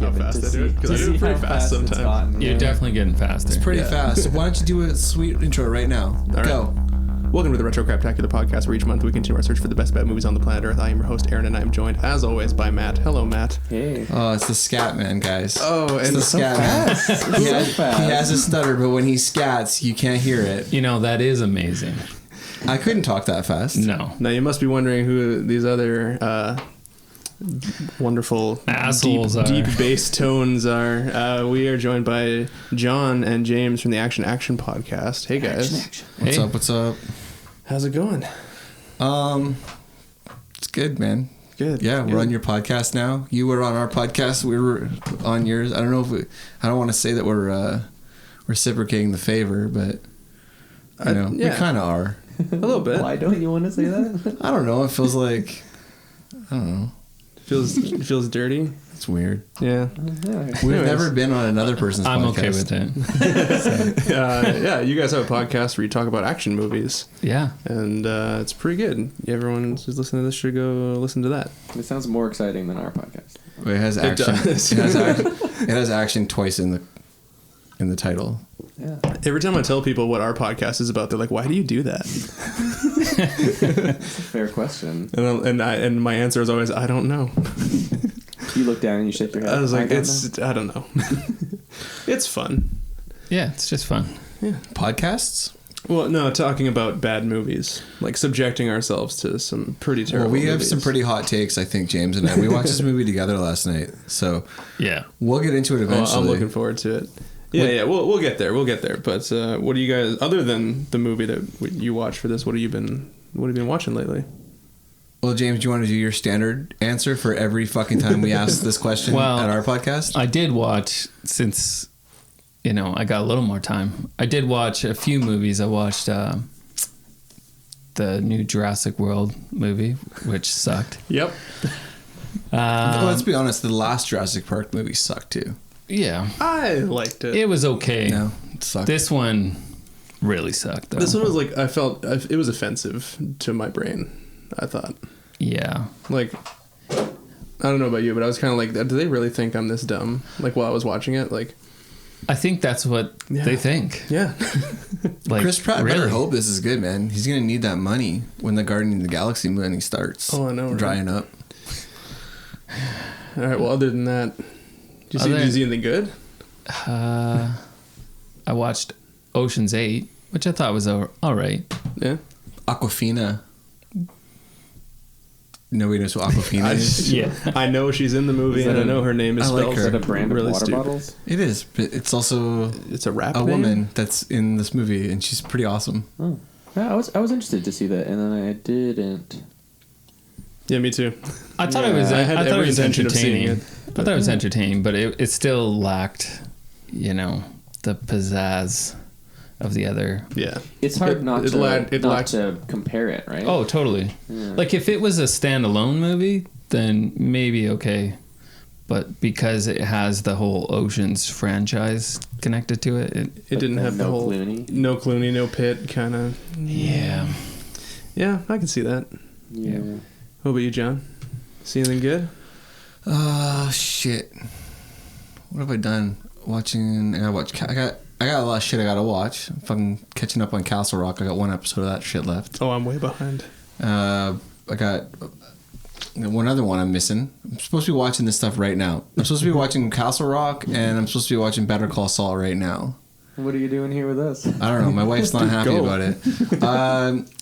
how fast I do it, because I do it pretty fast sometimes. You're definitely getting faster. It's pretty fast. Why don't you do a sweet intro right now? All Go. right. Welcome to the Retro Craptacular podcast, where each month we continue our search for the best bad movies on the planet Earth. I am your host, Aaron, and I am joined, as always, by Matt. Hello, Matt. Hey. Oh, it's the scat man, guys. Oh, It's and the scat man. He has a stutter, but when he scats, you can't hear it. You know, that is amazing. I couldn't talk that fast. No. now you must be wondering who these other wonderful Assholes deep are. bass tones are. We are joined by John and James from the Action podcast. Hey, guys. What's Hey. up? What's up? How's it going? It's good, man. Good. Yeah, we're on your podcast now. You were on our podcast. We were on yours. I don't know if I don't want to say that we're reciprocating the favor, but you know, we yeah. kind of are. A little bit. Why don't you want to say that? I don't know. It feels like I don't know. Feels dirty. It's weird. Yeah. We've Anyways. never been on another person's I'm podcast. okay with it. Yeah, you guys have a podcast where you talk about action movies, Yeah. and it's pretty good. Everyone who's listening to this should go listen to that. It sounds more exciting than our podcast. It has action. does. It has action twice in the title. Yeah. Every time I tell people what our podcast is about, they're like, "Why do you do that?" It's a fair question. And my answer is always, "I don't know." You look down and you shake your head. I was like, don't know. I don't know. It's fun. Yeah, it's just fun. Podcasts? Well, no, talking about bad movies, like subjecting ourselves to some pretty terrible. Well, we have movies. some pretty hot takes, I think, James and I. We watched this movie together last night, so Yeah. we'll get into it eventually. I'm looking forward to it. Yeah, we'll get there. We'll get there. But what do you guys, other than the movie that you watched for this, what have you been watching lately? Well, James, do you want to do your standard answer for every fucking time we ask this question Well, at our podcast? I did watch, since, you know, I got a little more time. I did watch a few movies. I watched the new Jurassic World movie, which sucked. Yep. Let's be honest, the last Jurassic Park movie sucked too. Yeah. I liked it. It was okay. No, it sucked. This one really sucked, though. This one was like, I felt it was offensive to my brain, I thought. Yeah. Like, I don't know about you, but I was kind of like, do they really think I'm this dumb? Like, while I was watching it, like... I think that's what they think. Yeah. Like, Chris Pratt really. better hope this is good, man. He's going to need that money when the Guardian of the Galaxy money starts. Oh, I know, right? Drying up. All right, well, other than that, did you see anything good? I watched Ocean's 8, which I thought was all right. Yeah. Aquafina. Nobody knows what Aquafina is. Yeah. I know she's in the movie, Is that and I a- know her name is I like spelled her. Is that a brand really of water stupid. bottles? It is, but it's also It's a rap a name? woman that's in this movie, and she's pretty awesome. Oh. Yeah, I was interested to see that, and then I didn't. Yeah, me too. I thought it was. I had I thought every it was intention of seeing entertaining. it, I thought it was entertaining, but it still lacked, you know, the pizzazz of the other. Yeah. It's hard It not lacked- to compare it, right? Oh, totally. Yeah. Like if it was a standalone movie, then maybe okay, but because it has the whole Ocean's franchise connected to it, It didn't have the no whole... Clooney. No Clooney, no Pitt kind of... yeah. Yeah, I can see that. Yeah. What about you, John? See anything good? Oh shit! What have I done? Watching. I got a lot of shit I gotta watch. I'm fucking catching up on Castle Rock. I got one episode of that shit left. Oh, I'm way behind. I got one other one I'm missing. I'm supposed to be watching this stuff right now. I'm supposed to be watching Castle Rock, and I'm supposed to be watching Better Call Saul right now. What are you doing here with us? I don't know. My wife's not happy Go. about it.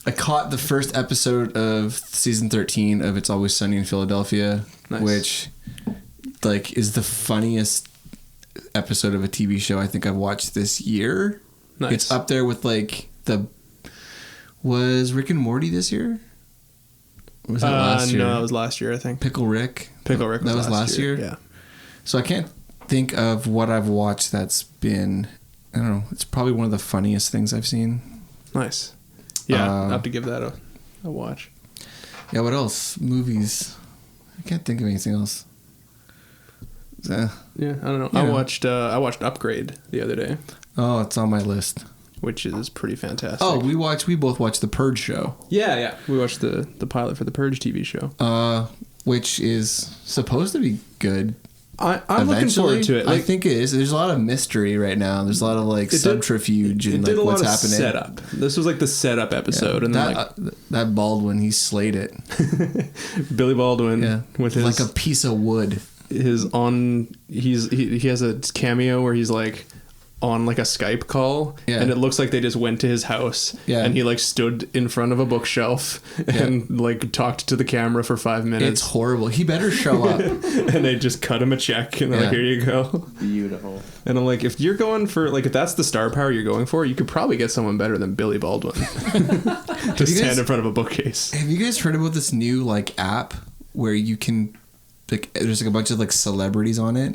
I caught the first episode of season 13 of It's Always Sunny in Philadelphia, Nice. which like is the funniest episode of a TV show I think I've watched this year. Nice. It's up there with like was Rick and Morty this year? Or was that last year? No, it was last year, I think. Pickle Rick. Pickle Rick was That was last year? Yeah. So I can't think of what I've watched that's been. I don't know. It's probably one of the funniest things I've seen. Nice. Yeah, I'll have to give that a watch. Yeah, what else? Movies. I can't think of anything else. Yeah, I don't know. Yeah. I watched Upgrade the other day, Oh, it's on my list. which is pretty fantastic. Oh, we both watched The Purge show. yeah. We watched the pilot for the Purge TV show. Which is supposed to be good. I'm looking forward to it. I think it is. There's a lot of mystery right now. There's a lot of like subterfuge and like what's happening. Setup. This was like the setup episode, and then that Baldwin, he slayed it. Billy Baldwin, with his like a piece of wood. He has a cameo where he's like on like a Skype call, and it looks like they just went to his house, and he like stood in front of a bookshelf and like talked to the camera for 5 minutes. It's horrible. He better show up. And they just cut him a check, and they're like, here you go. Beautiful. And I'm like, if you're going for like, if that's the star power you're going for, you could probably get someone better than Billy Baldwin to stand in front of a bookcase. Have you guys heard about this new like app where you can like, there's like a bunch of like celebrities on it,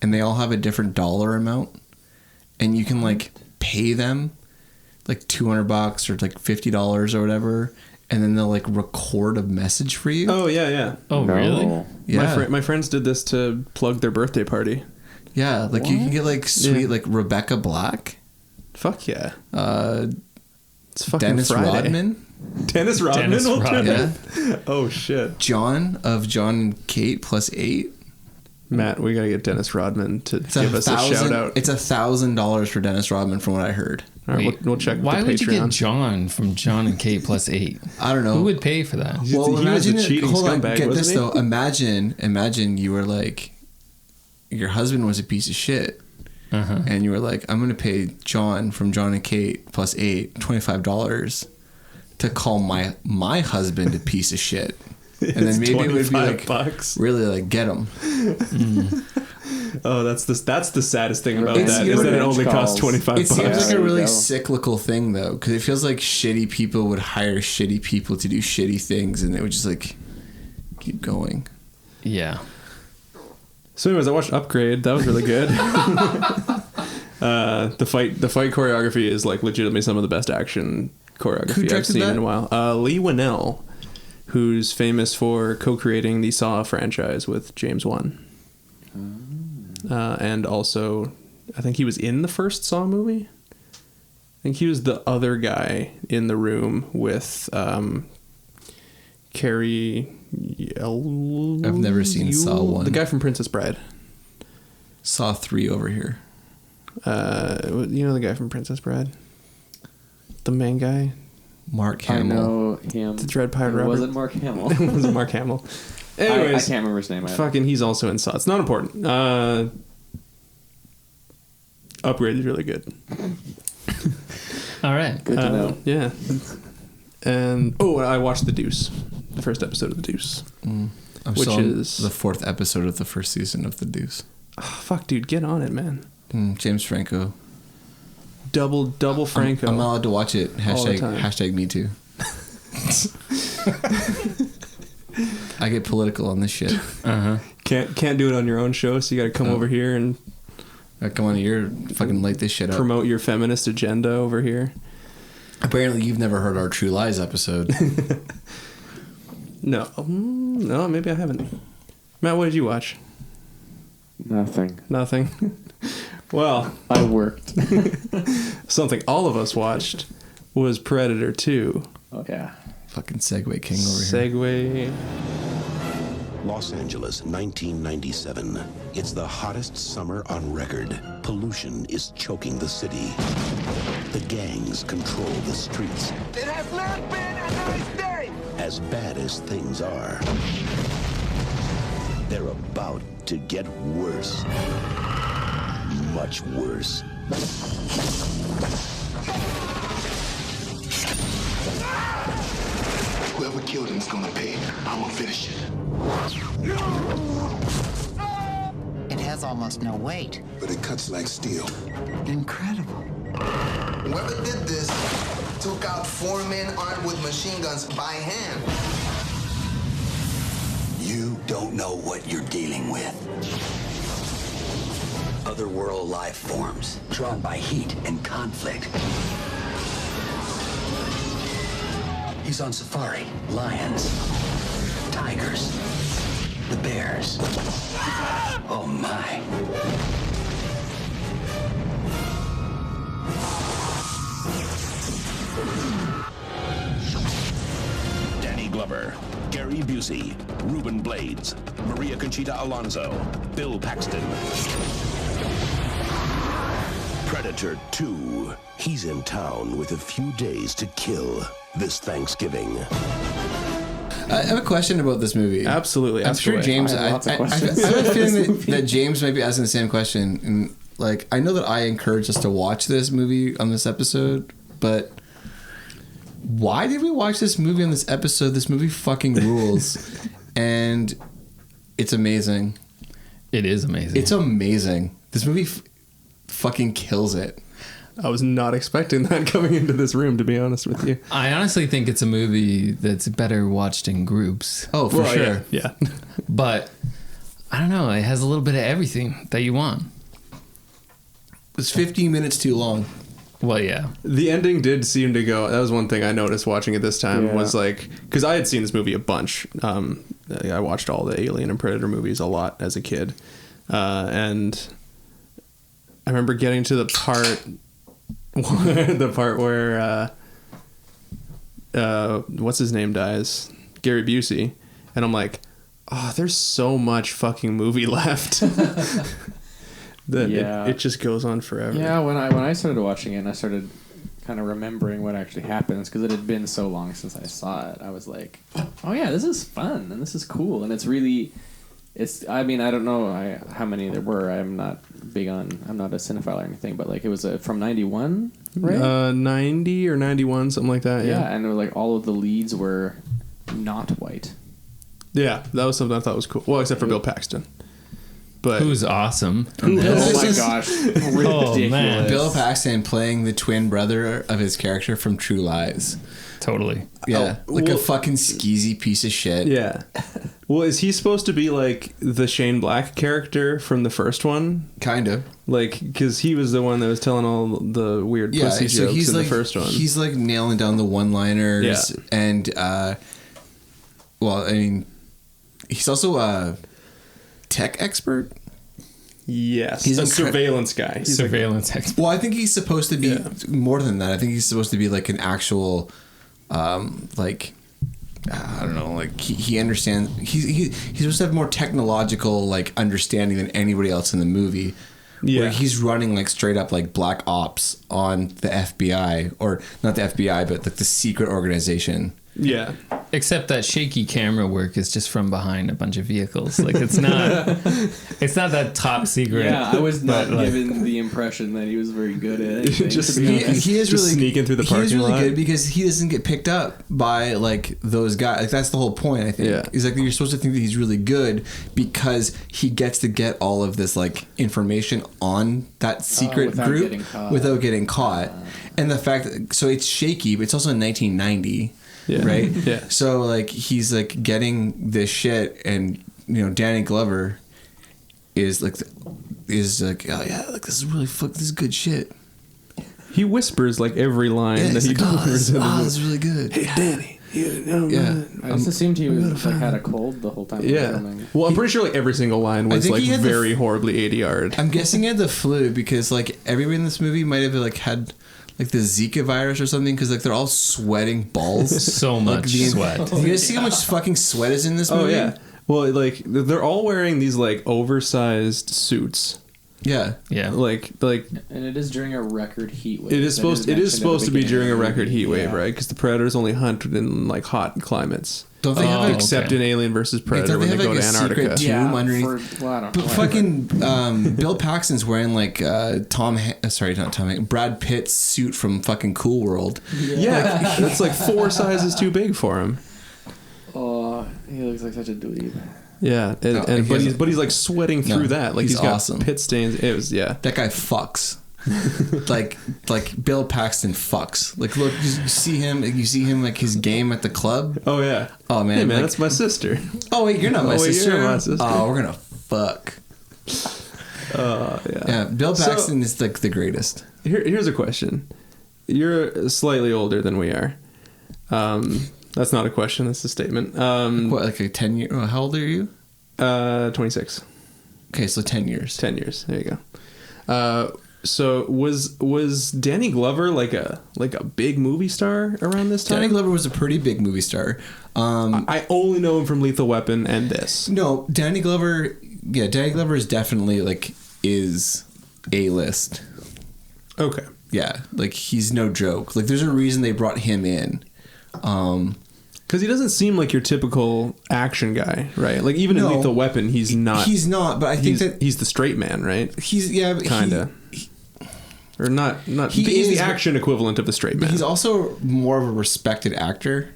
and they all have a different dollar amount, and you can like pay them like $200 or like $50 or whatever, and then they'll like record a message for you. Oh yeah. Oh really? Yeah. My friends did this to plug their birthday party. Yeah, like you can get like sweet like Rebecca Black. Fuck yeah. It's fucking Dennis Friday. Rodman. Dennis Rodman will do Yeah. that? Oh shit. John of John and Kate +8. Matt, we gotta get Dennis Rodman to give us a shout out. It's $1,000 for Dennis Rodman from what I heard. All right, we'll check Why the would you get Patreon. John from John and Kate +8? I don't know. Who would pay for that? He was a cheating hold on, scumbag, get this wasn't though. Imagine you were like, your husband was a piece of shit, and you were like, I'm gonna pay John from John and Kate +8 $25 to call my husband a piece of shit, and then maybe it would be like $25. really like get him. Oh, that's the saddest thing about It's that your is that it only calls. costs $25. It seems like There a you really go. cyclical thing though, because it feels like shitty people would hire shitty people to do shitty things, and it would just like keep going. Yeah. So anyways, I watched Upgrade. That was really good. The fight choreography is like legitimately some of the best action Who choreography I've directed seen that? in a while. Lee Winnell, who's famous for co-creating the Saw franchise with James Wan. And also, I think he was in the first Saw movie. I think he was the other guy in the room with Carrie. I've never seen Saw 1. The guy from Princess Bride. Saw 3 over here. You know the guy from Princess Bride? The main guy? Mark I Hamill. know him. The Dread Pirate It Robert. wasn't Mark Hamill. It was Mark Hamill. I Anyways, can't remember his name. either. fucking, he's also in Saw. It's not important. Upgrade is really good. All right. Good to know. Yeah. And I watched The Deuce, the first episode of The Deuce. I'm Which still on is- the 4th episode of the first season of The Deuce. Oh, fuck, dude, get on it, man. James Franco. Double Franco. I'm not allowed to watch it. All the time. Hashtag me too. I get political on this shit. Can't do it on your own show, so you got to come over here and Come on, you're fucking light this shit up. promote your feminist agenda over here. Apparently, you've never heard our True Lies episode. No, maybe I haven't. Matt, what did you watch? Nothing. Nothing. Well, I worked. something all of us watched was Predator 2. Oh yeah. Fucking Segway King over here. Segway. Los Angeles, 1997. It's the hottest summer on record. Pollution is choking the city. The gangs control the streets. It has not been a nice day. As bad as things are, they're about to get worse. Much worse. Whoever killed him is gonna pay. I'm gonna finish it. It has almost no weight. But it cuts like steel. Incredible. Whoever did this took out 4 men armed with machine guns by hand. You don't know what you're dealing with. Otherworld life forms, drawn by heat and conflict. He's on safari. Lions, tigers, the bears. Oh my. Danny Glover, Gary Busey. Busey, Ruben Blades, Maria Conchita Alonso, Bill Paxton. Predator 2. He's in town with a few days to kill this Thanksgiving. I have a question about this movie. Absolutely. I'm sure James... I have a feeling that James might be asking the same question. And, like, I know that I encouraged us to watch this movie on this episode, but why did we watch this movie on this episode? This movie fucking rules. And it's amazing. It is amazing. It's amazing. This movie fucking kills it. I was not expecting that coming into this room, to be honest with you. I honestly think it's a movie that's better watched in groups. Oh, for sure. Yeah. But I don't know. It has a little bit of everything that you want. It's 15 minutes too long. Well, yeah. The ending did seem to go... That was one thing I noticed watching it this time, was like... Because I had seen this movie a bunch. I watched all the Alien and Predator movies a lot as a kid. And I remember getting to the part... the part where what's his name dies, Gary Busey, and I'm like, oh, there's so much fucking movie left. It just goes on forever. Yeah, when I started watching it and I started kind of remembering what actually happens, because it had been so long since I saw it, I was like, oh yeah, this is fun and this is cool, and it's really... I mean, I don't know how many there were. I'm not a cinephile or anything, but like it was from 91, right? 90 or 91, something like that. Yeah, and like all of the leads were not white. Yeah, that was something I thought was cool. Well, except for Bill Paxton. But who's awesome. Oh my gosh. Ridiculous. Oh, man. Bill Paxton playing the twin brother of his character from True Lies. Totally. Yeah. A fucking skeezy piece of shit. Yeah. Well, is he supposed to be like the Shane Black character from the first one? Kind of. Like, because he was the one that was telling all the weird pussy jokes in the first one. He's like nailing down the one-liners. Yeah. And, well, I mean, he's also a tech expert. Yes. He's a surveillance guy. He's surveillance expert. Well, I think he's supposed to be more than that. I think he's supposed to be like an actual, like... I don't know, like he understands. He's supposed to have more technological like understanding than anybody else in the movie. Yeah, where he's running like straight up like black ops on the FBI, or not the FBI, but like the secret organization. Yeah. Except that shaky camera work is just from behind a bunch of vehicles. Like it's not that top secret. Yeah, I was not given the impression that he was very good at it. He is really sneaking through the parking lot. He is really good because he doesn't get picked up by like those guys. Like that's the whole point, I think. Yeah. Is like you're supposed to think that he's really good because he gets to get all of this like information on that secret group without getting caught. And the fact that, so it's shaky, but it's also in 1990. Yeah. Right? Yeah. So like he's like getting this shit, and you know Danny Glover is like oh yeah, like this is really this is good shit. He whispers like every line that he delivers. This is really good. Hey Danny. I just assumed he was like had a cold the whole time. Yeah. Well, I'm pretty sure like every single line was like very horribly ADR'd. I'm guessing he had the flu because like everybody in this movie might have like had like the Zika virus or something, because like they're all sweating balls. So much sweat. Do you guys see how much fucking sweat is in this movie? Oh yeah. Well, like they're all wearing these like oversized suits. Yeah. Yeah. Like and it is during a record heat wave. It is supposed to be during a record heat wave, right? Because the Predators only hunt in like hot climates. Don't they have except in Alien versus Predator when they go to Antarctica. Tomb underneath. But fucking Bill Paxton's wearing like Brad Pitt's suit from fucking Cool World. Yeah, it's like 4 sizes too big for him. Oh, he looks like such a dweeb. Yeah, but he's like sweating through that. Like he's got awesome. pit stains. It was That guy fucks. like Bill Paxton fucks. Like look, you see him like his game at the club. Oh yeah. Oh man. Hey man, like, that's my sister. Oh wait, you're not my sister. You're my sister. Oh, we're gonna fuck. Yeah. Yeah. Bill Paxton is like the greatest. Here's a question. You're slightly older than we are. That's not a question. That's a statement. What, like a 10 year? How old are you? 26. Okay, so 10 years. 10 years. There you go. So was Danny Glover like a big movie star around this time? Danny Glover was a pretty big movie star. I only know him from Lethal Weapon and this. No, Danny Glover is definitely like is A-list. Okay. Yeah, like he's no joke. Like there's a reason they brought him in. Because he doesn't seem like your typical action guy, right? Like even in Lethal Weapon, he's not. He's not, but I think that he's the straight man, right? He's kind of. Or not. He's the action equivalent of the straight man. He's also more of a respected actor.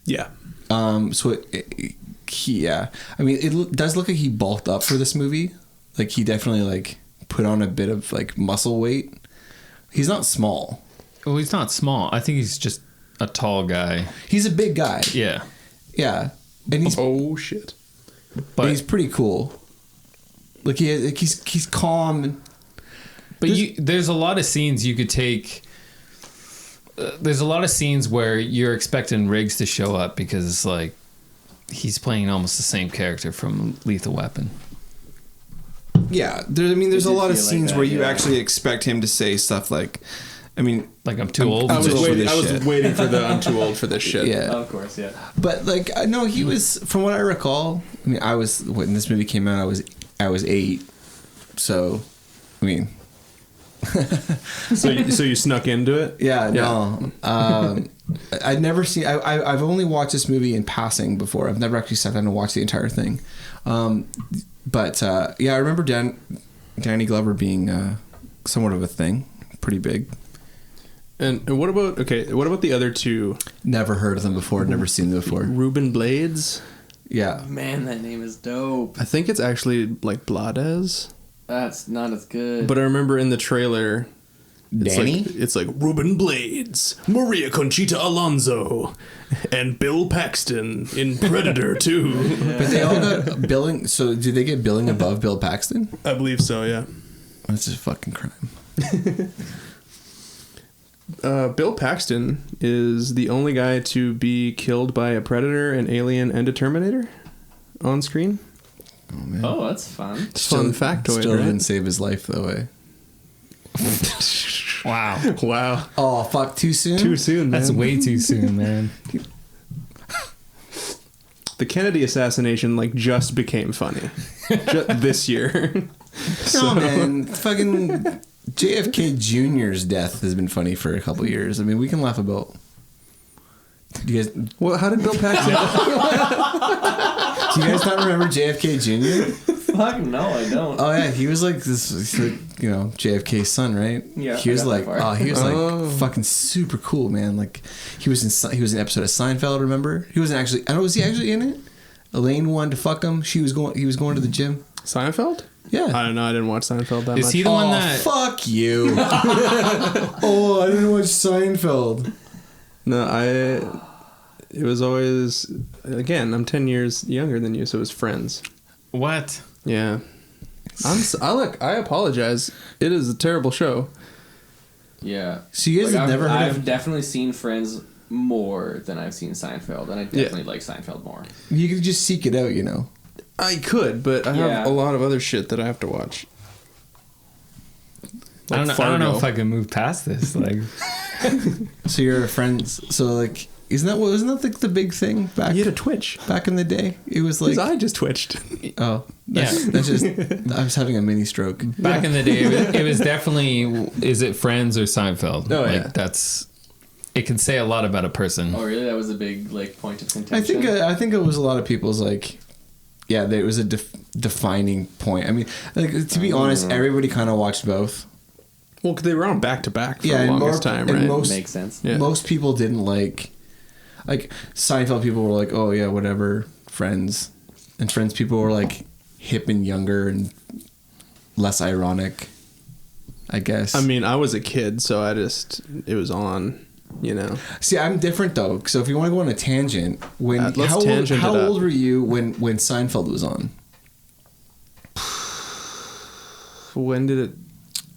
Yeah. So I mean, it does look like he bulked up for this movie. Like he definitely like put on a bit of like muscle weight. He's not small. Well, he's not small. I think he's just a tall guy. He's a big guy. Yeah. Yeah. And he's shit. But he's pretty cool. Like he's calm. But there's a lot of scenes you could take. There's a lot of scenes where you're expecting Riggs to show up because it's like he's playing almost the same character from Lethal Weapon. Yeah, there's a lot of scenes that, where you actually expect him to say stuff like, like I'm too old. I was waiting for the I'm too old for this shit. Yeah, of course, yeah. But like, no, he was, from what I recall. I mean, when this movie came out, I was 8. So, I mean. so you snuck into it? Yeah. No. I'd never seen. I've only watched this movie in passing before. I've never actually sat down and watched the entire thing. But I remember Danny Glover being somewhat of a thing, pretty big. And what about the other two? Never heard of them before. Never seen them before. Ruben Blades. Yeah. Man, that name is dope. I think it's actually like Blades. That's not as good. But I remember in the trailer, Danny? It's like Ruben Blades, Maria Conchita Alonso, and Bill Paxton in Predator 2. But they all got billing. So do they get billing above Bill Paxton? I believe so, yeah. That's a fucking crime. Bill Paxton is the only guy to be killed by a Predator, an Alien, and a Terminator on screen. Oh, man. Oh, that's fun. Fun factoid, Still right? didn't save his life, though, eh? Wow. Oh, fuck. Too soon? Too soon, man. That's way too soon, man. The Kennedy assassination, just became funny. This year. No, man. Fucking JFK Jr.'s death has been funny for a couple of years. I mean, we can laugh about... Do you guys... Well, how did Bill Paxton... Do you guys not remember JFK Jr.? Fuck no, I don't. Oh yeah, he was like this, JFK's son, right? Yeah, he was like, Oh. fucking super cool, man. Like, he was in an episode of Seinfeld. Remember? He wasn't actually. I don't know. Was he actually in it? Elaine wanted to fuck him. He was going to the gym. Seinfeld? Yeah. I don't know. I didn't watch Seinfeld that much. Is he the one that... Fuck you. Oh, I didn't watch Seinfeld. No, it was always, again, I'm 10 years younger than you, so it was Friends. What? Yeah. I apologize. It is a terrible show. Yeah. So you guys have never heard I've of... definitely seen Friends more than I've seen Seinfeld, and I definitely like Seinfeld more. You could just seek it out, you know. I could, but I have a lot of other shit that I have to watch. I don't know if I can move past this. Like, so you're friends. So like, wasn't that the big thing back? You had a twitch back in the day. It was like I just twitched. Oh, that's just. I was having a mini stroke. Back in the day, it was definitely. Is it Friends or Seinfeld? Oh, yeah. That's. It can say a lot about a person. Oh, really? That was a big point of contention. I think it was a lot of people's like. Yeah, there was a defining point. I mean, to be honest, everybody kind of watched both. Well, because they were on back to back for the longest time, right? Makes sense. Yeah. Most people didn't like Seinfeld. People were like, "Oh yeah, whatever." Friends, and Friends people were like hip and younger and less ironic, I guess. I mean, I was a kid, so it was on, you know. See, I'm different though. So if you want to go on a tangent, how old were you when Seinfeld was on? When did it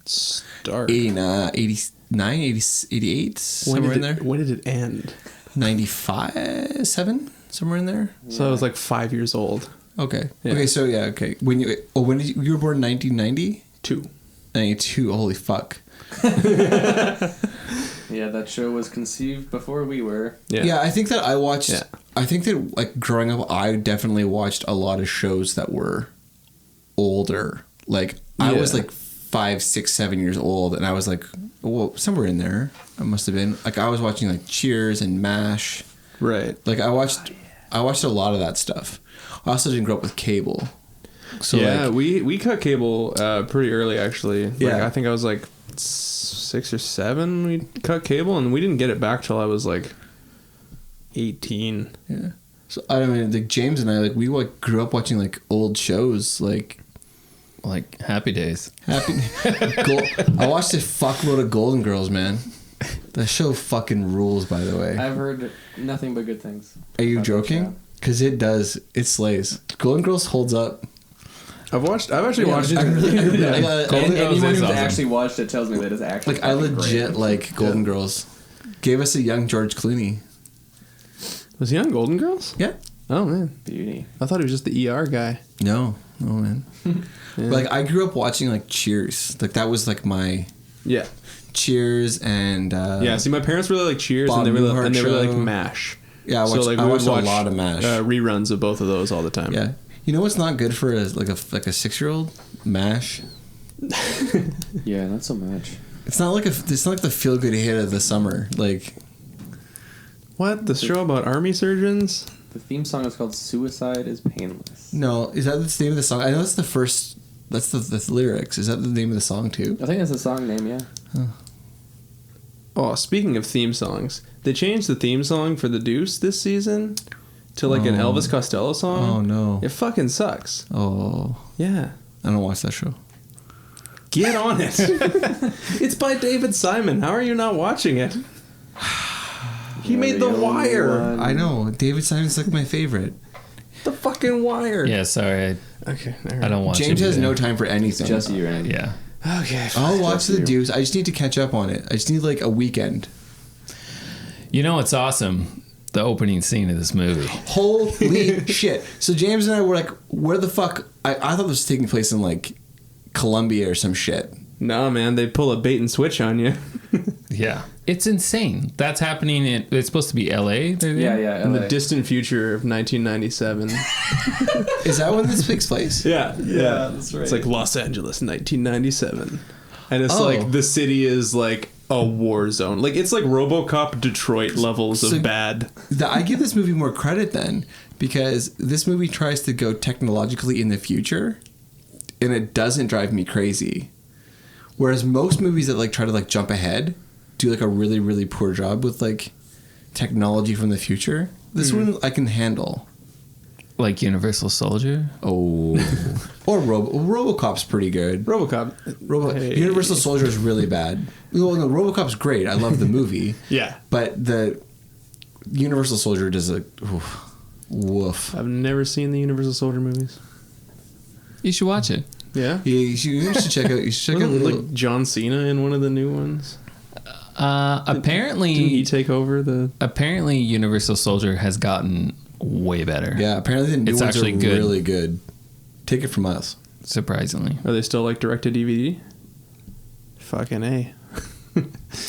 start? 89, 88, somewhere in there. When did it end? 95, 7, somewhere in there. So I was like 5 years old. Okay. Yeah. Okay. So yeah. Okay. When did you were born in 1990? 2. 92. Holy fuck. Yeah, that show was conceived before we were. Yeah, I think that I watched. Yeah. I think that like growing up, I definitely watched a lot of shows that were older. Like I was like 5, 6, 7 years old, and I was like, well, somewhere in there, I must have been. Like I was watching like Cheers and MASH. Right. Like I watched a lot of that stuff. I also didn't grow up with cable. So yeah, like, we cut cable pretty early actually. Yeah. Like, I think I was like 6 or 7 we cut cable, and we didn't get it back till I was like 18. Yeah. So I mean, like James and I, like we like grew up watching like old shows, like Happy Days. I watched a fuckload of Golden Girls, man. That show fucking rules, by the way. I've heard nothing but good things. Are you joking? Because it does. It slays. Golden Girls holds up. I've actually watched it. Anyone who's actually watched it tells me that it's actually like I legit great. Like Golden Girls. Gave us a young George Clooney. Was he on Golden Girls? Yeah. Oh man, beauty. I thought he was just the ER guy. No man. Yeah. Like I grew up watching like Cheers. Like that was like my Cheers and see, my parents really like Cheers, and they really like MASH. Yeah, I watched a lot of MASH. Reruns of both of those all the time. Yeah. You know what's not good for a 6-year-old? MASH. Yeah, not so much. It's not like the feel good hit of the summer. Like what? The show about army surgeons? The theme song is called "Suicide is Painless." No, is that the name of the song? I know that's the first. That's the lyrics. Is that the name of the song too? I think that's the song name. Yeah. Huh. Oh, speaking of theme songs, they changed the theme song for The Deuce this season to like an Elvis Costello song. Oh no! It fucking sucks. Oh yeah. I don't watch that show. Get on it. It's by David Simon. How are you not watching it? He made The Wire. I know. David Simon's like my favorite. The fucking Wire. Yeah, sorry. Okay. Right. I don't watch James has no time for anything. Just you, Randy. Yeah. Okay. I'll watch The Deuce. I just need to catch up on it. I just need like a weekend. You know what's awesome? The opening scene of this movie. Holy shit. So James and I were like, where the fuck? I thought this was taking place in like Colombia or some shit. No, man. They pull a bait and switch on you. Yeah. It's insane. That's happening it's supposed to be LA? Yeah, in LA. the distant future of 1997. Is that when this takes place? Yeah, that's right. It's like Los Angeles, 1997. And it's like the city is like a war zone. Like it's like RoboCop Detroit levels of bad. I give this movie more credit then, because this movie tries to go technologically in the future, and it doesn't drive me crazy. Whereas most movies that like try to like jump ahead do like a really, really poor job with like technology from the future. This one I can handle. Like Universal Soldier? Oh. Or RoboCop's pretty good. Universal Soldier is really bad. Well, no, RoboCop's great. I love the movie. Yeah. But the Universal Soldier does a woof. I've never seen the Universal Soldier movies. You should watch it. Yeah? You should check out. You should check out like John Cena in one of the new ones. Apparently, didn't he take over the? Apparently, Universal Soldier has gotten way better. Yeah, apparently the new ones actually are good. Really good. Take it from us. Surprisingly, are they still like direct to DVD? Fucking A.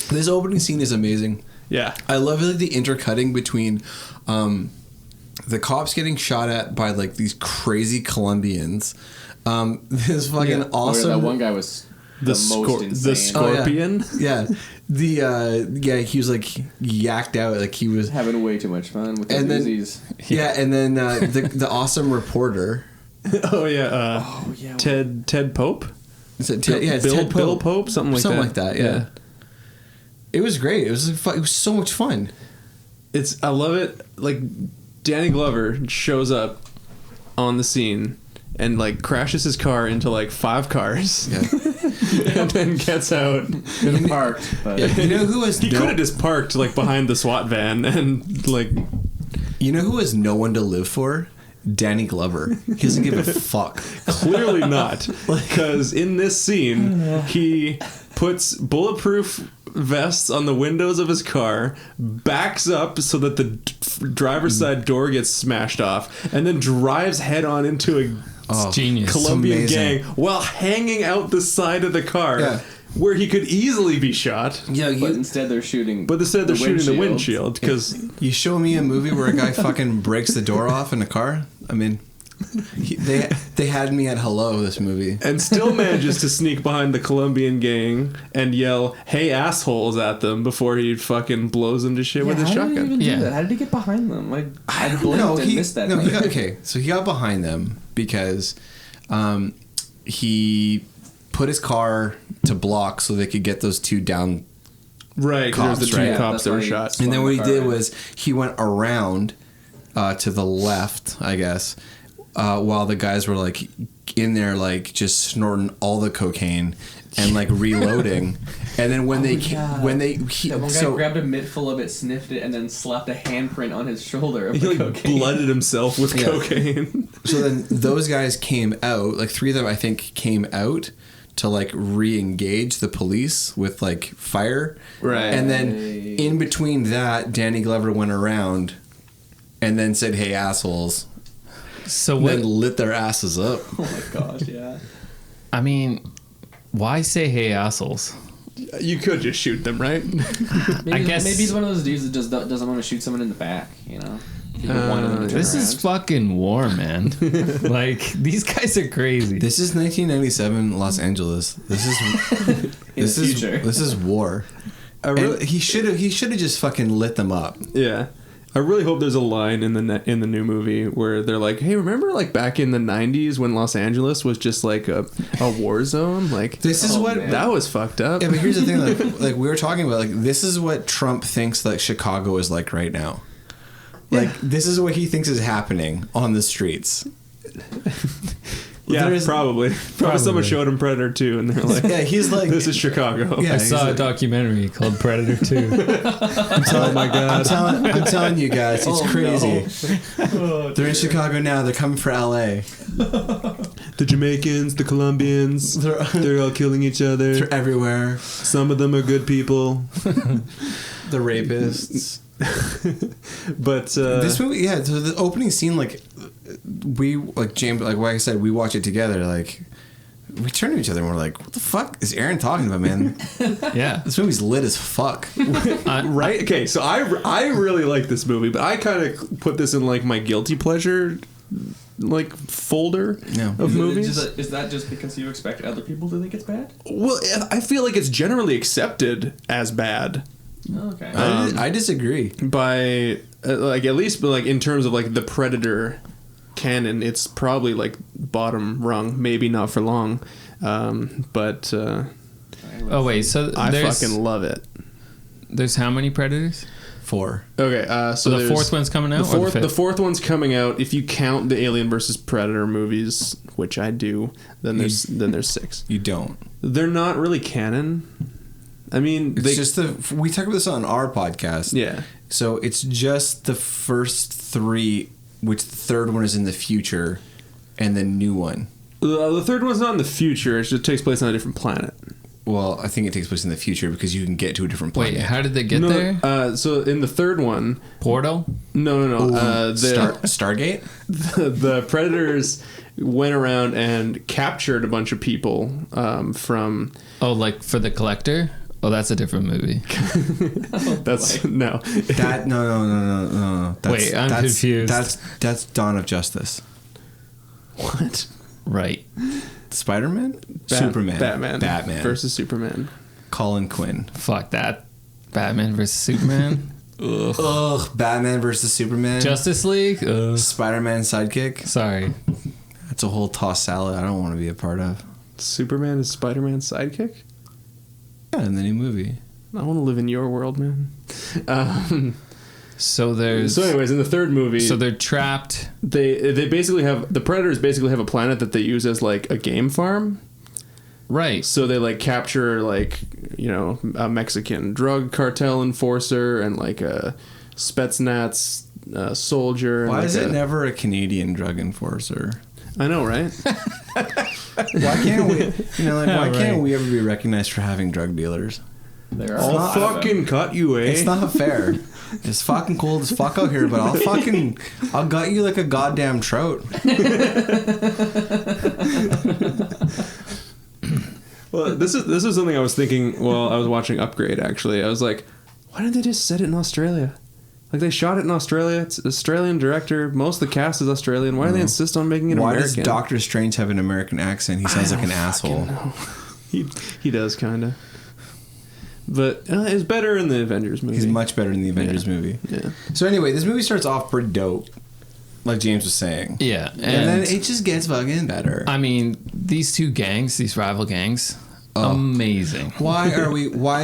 This opening scene is amazing. Yeah, I love like the intercutting between the cops getting shot at by like these crazy Colombians. This fucking awesome. That one guy was the Scorpion. Oh, yeah. He was like yacked out, like he was having way too much fun with the Uzis. Yeah, and then the awesome reporter. Oh yeah. Ted Pope. Is it Ted? Yeah, it's Ted Pope. Bill Pope, something like that. Yeah. It was great. It was so much fun. I love it. Like Danny Glover shows up on the scene and like crashes his car into like 5 cars, and then gets out and parked. But you know who has he could have just parked like behind the SWAT van and like. You know who has no one to live for? Danny Glover. He doesn't give a fuck. Clearly not, because in this scene he puts bulletproof vests on the windows of his car, backs up so that the driver's side door gets smashed off, and then drives head on into a It's genius. Colombian gang while hanging out the side of the car where he could easily be shot. Yeah, but instead they're shooting. But instead they're shooting the windshield because you show me a movie where a guy fucking breaks the door off in a car. I mean, they had me at hello, this movie, and still manages to sneak behind the Colombian gang and yell "Hey assholes" at them before he fucking blows them to shit with his shotgun. How did he even do that? How did he get behind them? Like I blinked and missed that. So he got behind them because he put his car to block so they could get those two down. Right, because there's the two cops that were shot. And then what he did was he went around to the left, I guess, while the guys were like in there, like just snorting all the cocaine and like reloading. And then when that one guy grabbed a mitt full of it, sniffed it, and then slapped a handprint on his shoulder of he the cocaine. Blooded himself with cocaine. So then those guys came out, like 3 of them I think came out to like re-engage the police with like fire. Right. And then in between that, Danny Glover went around and then said, "Hey assholes." So what? Then lit their asses up. Oh my gosh, yeah. I mean, why say "Hey assholes"? You could just shoot them, right? I guess maybe he's one of those dudes that just doesn't want to shoot someone in the back, you know. This is fucking war, man. Like, these guys are crazy. This is 1997 Los Angeles. This is war. He should have just fucking lit them up. Yeah. I really hope there's a line in the new movie where they're like, "Hey, remember like back in the 90s when Los Angeles was just like a war zone? Like this is that was fucked up." Yeah, but here's the thing, like we were talking about, like this is what Trump thinks that Chicago is like right now. Like this is what he thinks is happening on the streets. Yeah, probably. Someone showed him Predator 2 and they're like, yeah, he's like, "This is Chicago." Yeah, I saw a documentary called Predator 2. Oh my god! I'm telling you guys, it's crazy. No. They're in Chicago now. They're coming for LA. The Jamaicans, the Colombians, they're all killing each other. They're everywhere. Some of them are good people. The rapists. But this movie, yeah. So the opening scene, like we like James, like I said, we watch it together. Like we turn to each other and we're like, "What the fuck is Aaron talking about, man?" Yeah, this movie's lit as fuck. Right? Okay, so I really like this movie, but I kind of put this in like my guilty pleasure like folder of movies. Is that just because you expect other people to think it's bad? Well, I feel like it's generally accepted as bad. Okay. I disagree. By like at least like in terms of like the Predator canon, it's probably like bottom rung, maybe not for long. But oh wait, so I fucking love it. There's how many Predators? 4. Okay, so the fourth one's coming out. The fourth one's coming out. If you count the Alien versus Predator movies, which I do, then there's 6. You don't. They're not really canon. I mean, it's just we talked about this on our podcast. Yeah. So it's just the first 3, which the third one is in the future, and the new one. The third one's not in the future. It just takes place on a different planet. Well, I think it takes place in the future because you can get to a different planet. Wait, how did they get there? So in the third one, Portal? No. Stargate. The Predators went around and captured a bunch of people from. Oh, like for the Collector? Oh, that's a different movie. That's no. No. Wait, I'm confused. That's Dawn of Justice. What? Right. Spider-Man? Superman. Batman versus Superman. Colin Quinn. Fuck that. Batman versus Superman. Ugh. Batman versus Superman. Justice League. Spider-Man sidekick. Sorry. That's a whole tossed salad I don't want to be a part of. Superman is Spider-Man's sidekick? Yeah, in the new movie. I want to live in your world, man. So anyways, in the third movie, so they're trapped. They basically have the Predators basically have a planet that they use as like a game farm. Right. So they like capture like, you know, a Mexican drug cartel enforcer and like a Spetsnaz soldier. Why and is it never a Canadian drug enforcer? I know, right? Why can't we? Why can't we ever be recognized for having drug dealers? I'll fucking cut you, eh? It's not fair. It's fucking cold as fuck out here, but I'll gut you like a goddamn trout. Well, this is something I was thinking while I was watching Upgrade, actually. I was like, why didn't they just set it in Australia? Like, they shot it in Australia. It's an Australian director. Most of the cast is Australian. Why do they insist on making it American? Why does Doctor Strange have an American accent? He sounds like an asshole. He does, kind of. But it's better in the Avengers movie. He's much better in the Avengers movie. Yeah. So anyway, this movie starts off pretty dope, like James was saying. Yeah. And then it just gets fucking better. I mean, these two gangs, these rival gangs, amazing. Why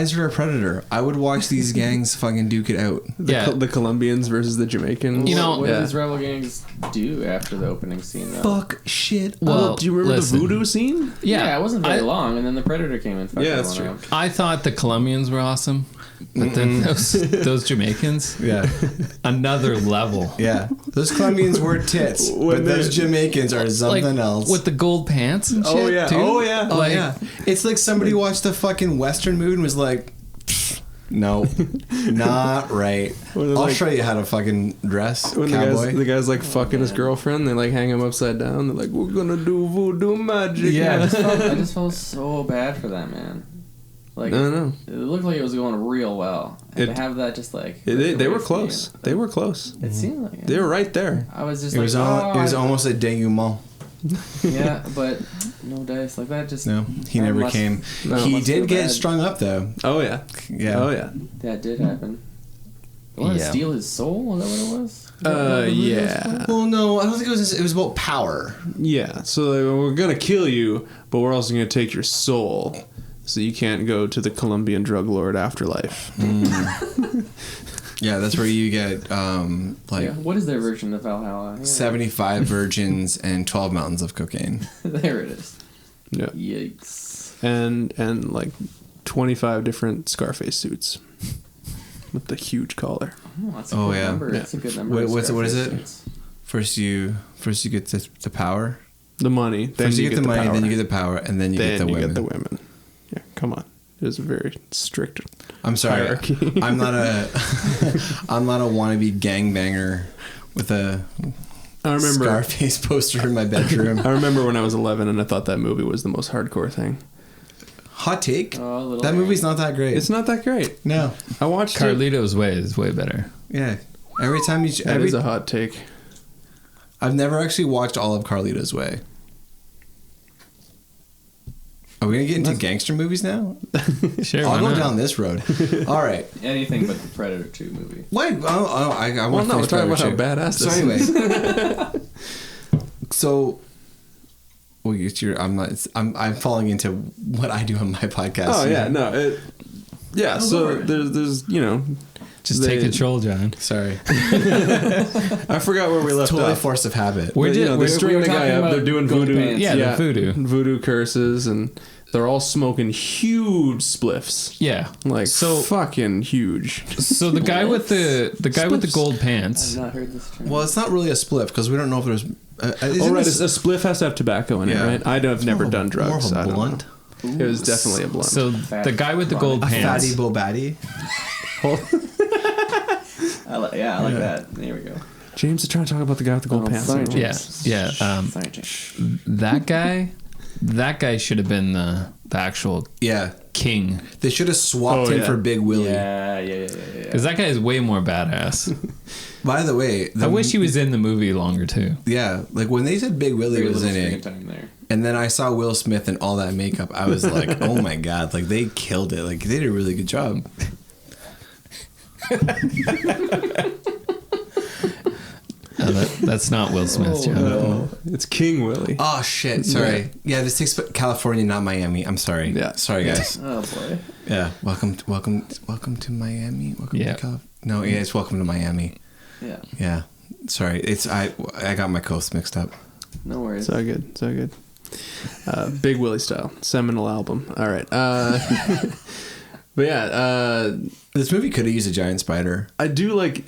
is there a Predator? I would watch these gangs fucking duke it out. The Colombians versus the Jamaicans. You know, what did these rival gangs do after the opening scene, though? Fuck shit. Well, do you remember the voodoo scene? Yeah, it wasn't very long, and then the Predator came and fucked that's true. up. I thought the Colombians were awesome, but then those Jamaicans, another level. Yeah, those Colombians were tits, but those Jamaicans are something else. With the gold pants and shit. Oh yeah. It's like somebody watched a fucking Western movie and was like, no, not right. I'll show you how to fucking dress, when cowboy. the guy's like fucking his girlfriend, they like hang him upside down. They're like, we're gonna do voodoo magic. Yeah, I just felt so bad for that man. Like, I don't know. It looked like it was going real well. And to have that just like... They were close. They were close. It seemed like it. They were right there. I was just it was almost a denouement. Yeah, but no dice. Like that just... No, he never came. He did get strung up, though. Oh, yeah. Yeah. Oh, yeah. That did happen. You want to steal his soul? Is that what it was? Yeah. Well, no, I don't think it was. It was about power. Yeah. So we're gonna kill you, but we're also gonna take your soul, so you can't go to the Colombian drug lord afterlife. Yeah, that's where you get what is their version of Valhalla? Yeah. 75 virgins and 12 mountains of cocaine. There it is. Yeah. Yikes. And like 25 different Scarface suits with the huge collar. Oh, that's a good number. Yeah. That's a good number. What is it? First you get the power, the money. Then first you get the money, power. then you get the power, and then you get the women. Get the women. Yeah, come on. It was a very strict. I'm sorry. Hierarchy. I'm not a wannabe gangbanger with a Scarface poster in my bedroom. I remember when I was 11 and I thought that movie was the most hardcore thing. Hot take. That movie's not that great. It's not that great. No. I watched Carlito's Way is way better. Yeah. Every time you... That is a hot take. I've never actually watched all of Carlito's Way. Are we going to get into gangster movies now? Sure. I'll go down this road. All right. Anything but the Predator 2 movie. Wait. I want to talk about how badass this is. So... Well, I'm falling into what I do on my podcast. Oh yeah, no, so there's just take control, John. Sorry, I forgot where we left off. Totally force of habit. They string the guy up. They're doing voodoo. Pants. Yeah, voodoo curses, and they're all smoking huge spliffs. Yeah, like so fucking huge. So the guy with the gold pants. I've not heard this term. Well, it's not really a spliff because we don't know if there's. A spliff has to have tobacco in it, right? I've never done drugs. More of a blunt. It was definitely a blunt. So the guy with the gold pants. A fatty bobaddy. I like that. There we go. James is trying to talk about the guy with the gold pants. Sorry, Yeah. Sorry, James. That guy should have been the actual king. They should have swapped him for Big Willie. Yeah. Because that guy is way more badass. By the way, I wish he was in the movie longer too. Yeah, like when they said Big Willie was in it, and then I saw Will Smith and all that makeup, I was like, oh my god, like they killed it. Like they did a really good job. That's not Will Smith, John. No. It's King Willie. Oh shit! Sorry. Yeah, this takes California, not Miami. I'm sorry. Yeah. Sorry, guys. Oh boy. Yeah. Welcome to Miami. Welcome to California. No, yeah, it's welcome to Miami. Yeah. Yeah. Sorry. I got my coasts mixed up. No worries. So good. Big Willie style. Seminal album. All right. But yeah, this movie could have used a giant spider. I do like.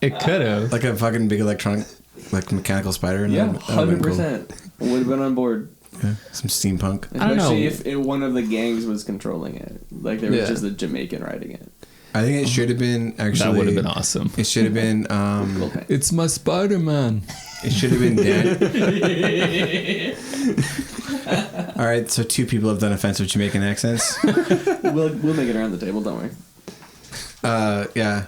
It could have. Like a fucking big electronic, like mechanical spider. Yeah, 100%. Would have been on board. Yeah, some steampunk. Especially if one of the gangs was controlling it. Like there was just a Jamaican riding it. I think it should have been actually. That would have been awesome. It should have been. It's my Spider-Man. It should have been Dan. All right, so 2 people have done offensive Jamaican accents. We'll make it around the table, don't we? Yeah.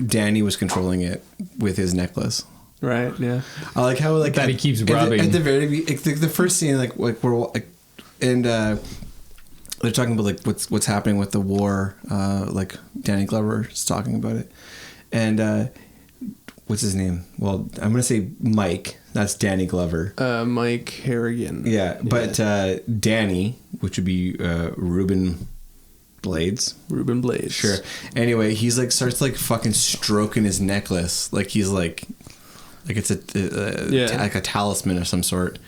Danny was controlling it with his necklace. Right. Yeah. I like how like that he keeps rubbing at the very the first scene like we're and they're talking about like what's happening with the war. Like Danny Glover is talking about it, and what's his name? Well, I'm gonna say Mike. That's Danny Glover. Mike Harrigan. Yeah, but Danny, which would be Ruben Blades. Ruben Blades. Sure. Anyway, he's like starts like fucking stroking his necklace, like he's like it's like a talisman of some sort.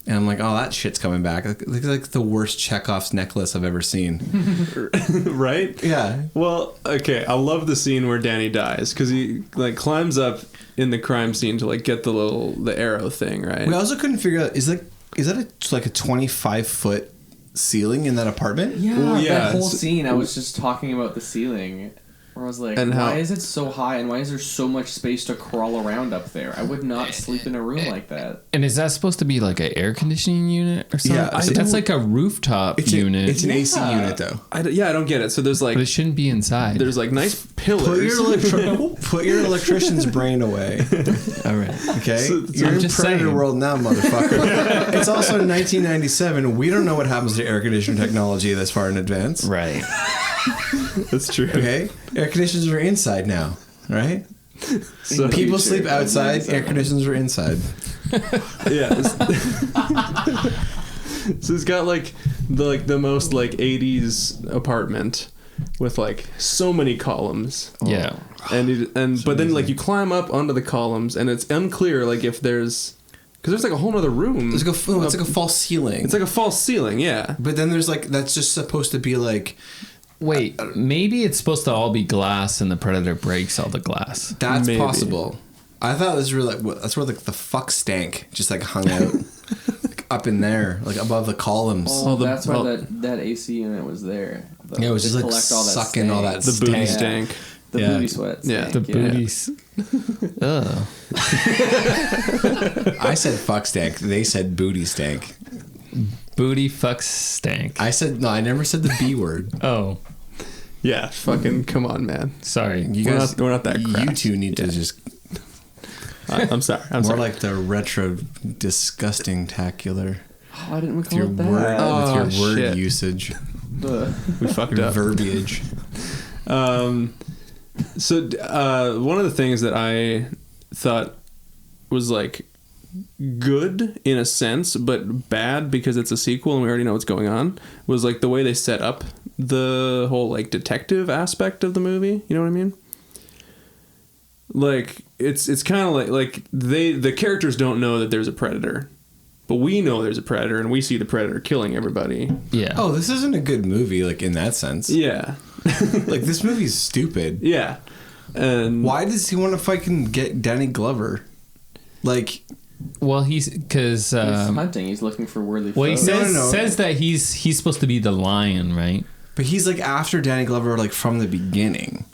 And I'm like, oh, that shit's coming back. Like the worst Chekhov's necklace I've ever seen. Right? Yeah. Well, okay. I love the scene where Danny dies because he like climbs up in the crime scene to like get the arrow thing, right? We also couldn't figure out is that like a 25-foot ceiling in that apartment? Yeah, well, yeah. That whole scene. I was just talking about the ceiling. Where I was like, why is it so high and why is there so much space to crawl around up there? I would not sleep in a room like that. And is that supposed to be like an air conditioning unit or something? Yeah, that's like a rooftop unit. It's an AC unit though. I don't get it. So there's like, but it shouldn't be inside. There's like nice pillars. Put your electrician's brain away. All right. Okay. So You're in Predator saying. world now, motherfucker. It's also 1997. We don't know what happens to air conditioning technology this far in advance. Right. That's true. Okay. Air conditioners are inside now, right? So people sleep outside. Air conditioners are inside. Yeah. So he's got like the most like 80s apartment with like so many columns. Yeah. But then like you climb up onto the columns and it's unclear like if there's because there's like a whole other room. It's like a false ceiling. It's like a false ceiling, yeah. But then there's like that's just supposed to be like. Wait, maybe it's supposed to all be glass and the Predator breaks all the glass. That's possible. I thought it was really like that's where like the fuck stank just like hung out like, up in there, like above the columns. Oh, that's why that AC unit was there. Yeah, it was just like sucking all that the booty stank. The booty sweat. Yeah, the booties. Ugh. I said fuck stank. They said booty stank. Booty fucks stank. I said no. I never said the B word. Oh. Yeah, fucking come on, man. Sorry. We're not that crass. You two need to just... I'm sorry. I'm more sorry. like the retro disgusting-tacular. Oh, why didn't we call it that? With your word usage. We fucked up. Verbiage. So one of the things that I thought was like good in a sense, but bad because it's a sequel and we already know what's going on, was like the way they set up the whole like detective aspect of the movie. You know what I mean? Like it's kind of like the characters don't know that there's a predator, but we know there's a predator and we see the predator killing everybody. Yeah. Oh, this isn't a good movie like in that sense. Yeah. Like this movie's stupid. Yeah. And why does he want to fucking get Danny Glover? Like, well, because he's hunting. He's looking for worthy. Well, he foes. says that he's supposed to be the lion, right? But he's like after Danny Glover, like from the beginning.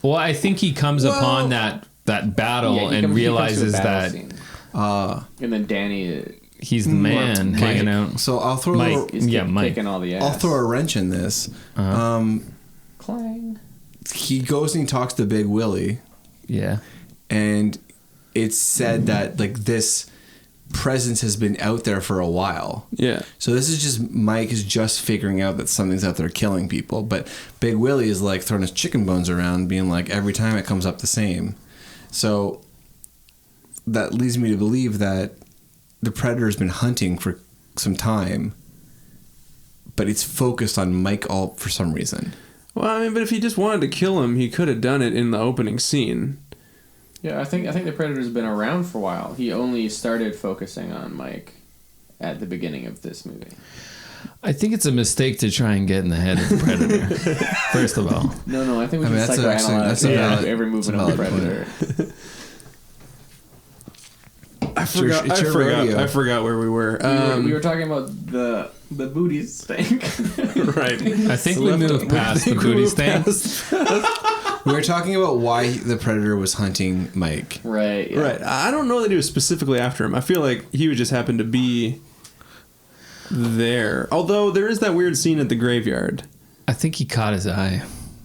Well, I think he comes upon that battle and realizes that. And then Danny. He's the man hanging out. So I'll throw Mike. Mike. Kicking all the ass. I'll throw a wrench in this. Clang. He goes and he talks to Big Willie. Yeah. And it's said that like this presence has been out there for a while. Yeah. So this is just Mike is just figuring out that something's out there killing people. But Big Willie is like throwing his chicken bones around, being like every time it comes up the same. So that leads me to believe that the Predator's been hunting for some time, but it's focused on Mike all for some reason. Well, I mean, but if he just wanted to kill him, he could have done it in the opening scene. Yeah, I think the Predator's been around for a while. He only started focusing on Mike at the beginning of this movie. I think it's a mistake to try and get in the head of the Predator. First of all, no, I think we should psychoanalyze every movement of the Predator. I I forgot where we were. We were talking about the booty stank. Right. I think we moved past the booty stank. We were talking about why the Predator was hunting Mike. Right. Yeah. Right. I don't know that he was specifically after him. I feel like he would just happen to be there. Although there is that weird scene at the graveyard. I think he caught his eye.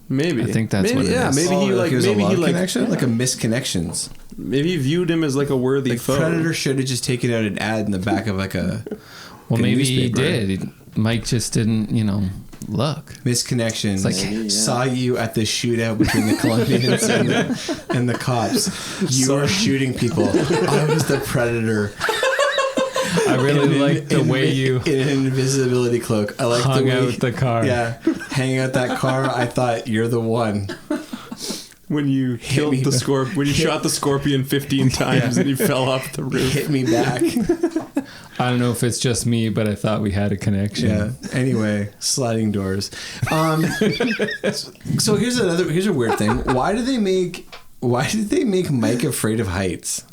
Maybe. I think that's what it is. Maybe he like connection, like a misconnections. Maybe he viewed him as like a worthy foe. Predator should have just taken out an ad in the back of like a. Well, maybe newspaper. he did. Mike just didn't, look. Misconnection. Like, saw you at the shootout between the Colombians and the cops. You were shooting people. I was the Predator. I really like the way you in an invisibility cloak. I like hung the way out the car. Yeah, hanging out that car. I thought you're the one. When you killed the scorpion, when you shot the scorpion 15 times and he fell off the roof. Hit me back. I don't know if it's just me, but I thought we had a connection. Yeah. Anyway, sliding doors. So here's a weird thing. Why did they make Mike afraid of heights?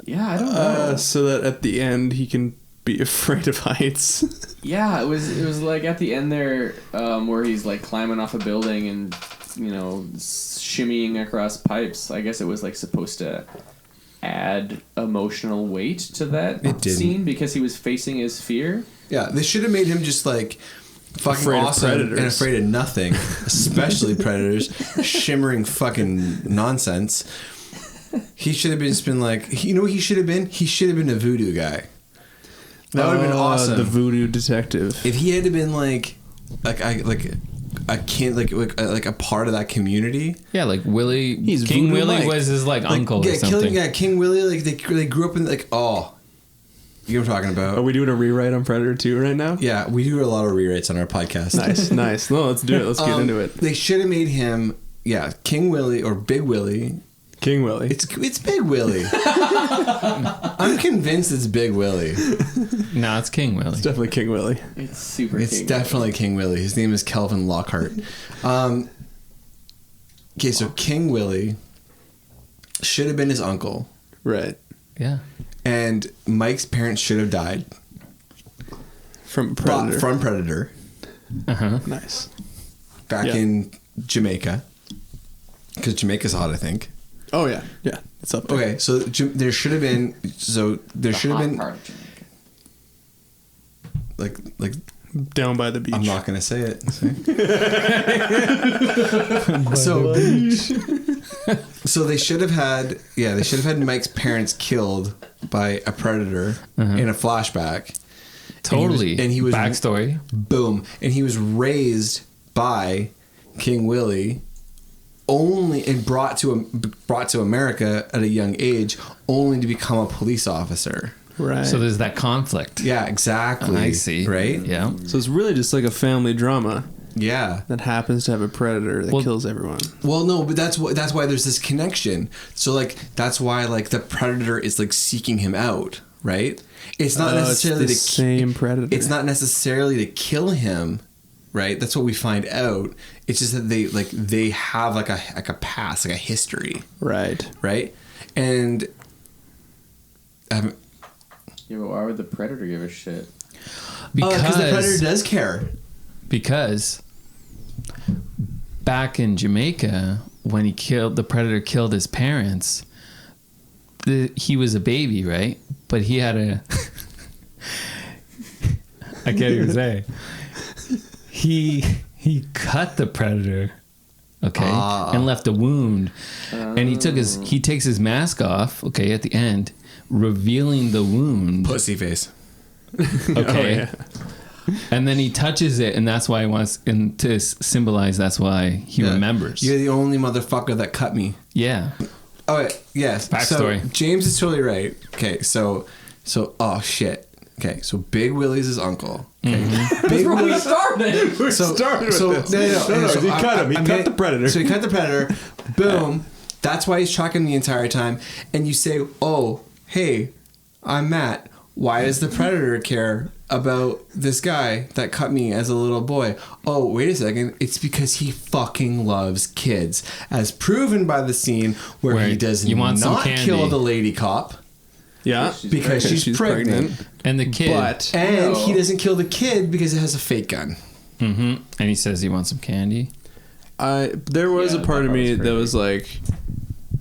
Yeah, I don't know. So that at the end he can be afraid of heights. Yeah, it was like at the end there, where he's like climbing off a building and shimmying across pipes. I guess it was like supposed to add emotional weight to that scene because he was facing his fear. Yeah, they should have made him just like fucking afraid awesome of predators. and afraid of nothing, especially predators, shimmering fucking nonsense. He should have just been like, you know what he should have been? He should have been a voodoo guy. That would have been awesome. The voodoo detective. If he had been like a kid, like a part of that community. Yeah, like Willie. He's King Voodoo Willie Mike. was his uncle or something. King Willie. Like they grew up in you know what I'm talking about. Are we doing a rewrite on Predator 2 right now? Yeah, we do a lot of rewrites on our podcast. Nice. No, let's do it. Let's get into it. They should have made him, King Willie or Big Willie. King Willie. It's Big Willie. I'm convinced it's Big Willie. No, it's King Willie. It's definitely King Willie. It's super. It's King definitely Willie. King Willie. His name is Kelvin Lockhart. Okay, so King Willie should have been his uncle. Right. Yeah. And Mike's parents should have died. From Predator. From Predator. Uh-huh. Nice. Back in Jamaica. Because Jamaica's hot, I think. Oh, yeah. Yeah. It's up there. Okay, so there should have been... So there should have been... Part of Jamaica. Like down by the beach. I'm not going to say it. So they should have had... Yeah, they should have had Mike's parents killed by a predator in a flashback. Totally. And he was backstory. Boom. And he was raised by King Willie... only and brought to America at a young age only to become a police officer. Right. So there's that conflict. Yeah, exactly. I see. Right? Yeah. So it's really just like a family drama. Yeah. That happens to have a predator that kills everyone. Well, no, but that's why there's this connection. So like that's why like the predator is like seeking him out, right? It's not necessarily it's the same predator. It's not necessarily to kill him. Right, that's what we find out. It's just that they have like a past, like a history. Right, and yeah, but why would the predator give a shit? Because the predator does care. Because back in Jamaica, when the predator killed his parents, he was a baby, right? But he had a. I can't even say. He cut the predator, and left a wound, and he takes his mask off, at the end, revealing the wound. Pussy face. Okay. And then he touches it, and that's why he wants, and to symbolize that's why he remembers. You're the only motherfucker that cut me. Yeah. Oh yes. Backstory. So James is totally right. Okay, so oh shit. Okay, so Big Willie's his uncle. Okay, Mm-hmm. Big That's where we started. We started with this. No, So he cut him. He cut the predator. So he cut the predator. Boom. That's why he's tracking the entire time. And you say, "Oh, hey, I'm Matt. Why does the predator care about this guy that cut me as a little boy?" Oh, wait a second. It's because he fucking loves kids, as proven by the scene where he does not kill the lady cop. Yeah, because she's pregnant. And the kid. He doesn't kill the kid because it has a fake gun. Mm-hmm. And he says he wants some candy. There was a part of me that was like,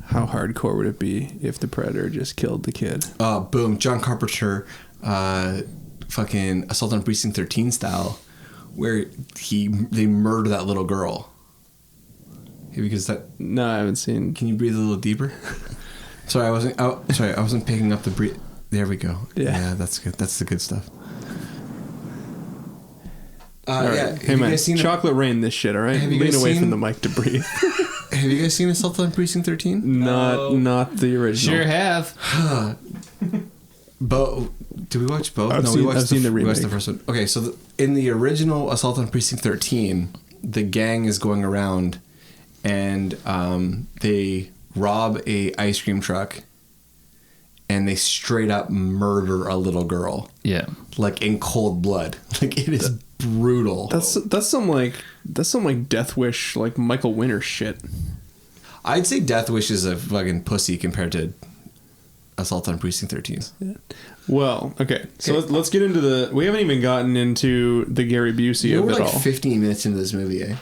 how hardcore would it be if the predator just killed the kid? Boom. John Carpenter, fucking Assault on Precinct 13 style, where they murder that little girl. Because that. No, I haven't seen. Can you breathe a little deeper? Sorry, I wasn't picking up the breathe. There we go. Yeah, that's good. That's the good stuff. Right. Yeah. Hey man, chocolate rain this shit. All right, lean away from the mic to breathe. Have you guys seen Assault on Precinct 13? Not the original. Sure have. Did we watch both? I've seen the remake. We watched the first one. Okay, so in the original Assault on Precinct 13, the gang is going around and they rob a ice cream truck and they straight up murder a little girl. Yeah. Like in cold blood. Like it is brutal. That's some Death Wish, like Michael Winner shit. I'd say Death Wish is a fucking pussy compared to Assault on Precinct 13. Yeah. Well, okay. So let's get into we haven't even gotten into the Gary Busey of it all. We're like 15 minutes into this movie, eh?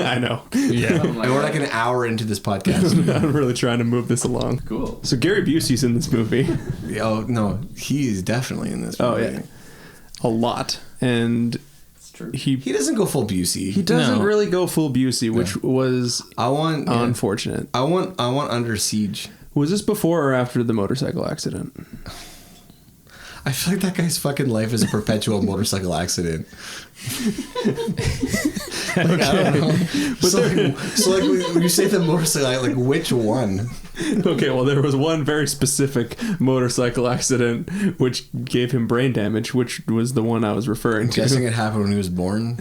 I know. Yeah. And we're like an hour into this podcast. I'm really trying to move this along. Cool. So Gary Busey's in this movie. Oh, no. He's definitely in this movie. Oh, yeah. A lot. And he doesn't go full Busey. He doesn't really go full Busey, which was unfortunate. I want Under Siege. Was this before or after the motorcycle accident? I feel like that guy's fucking life is a perpetual motorcycle accident. I don't know. But so when you say the motorcycle, like which one? Okay, well, there was one very specific motorcycle accident which gave him brain damage, which was the one I was referring to. I'm guessing it happened when he was born.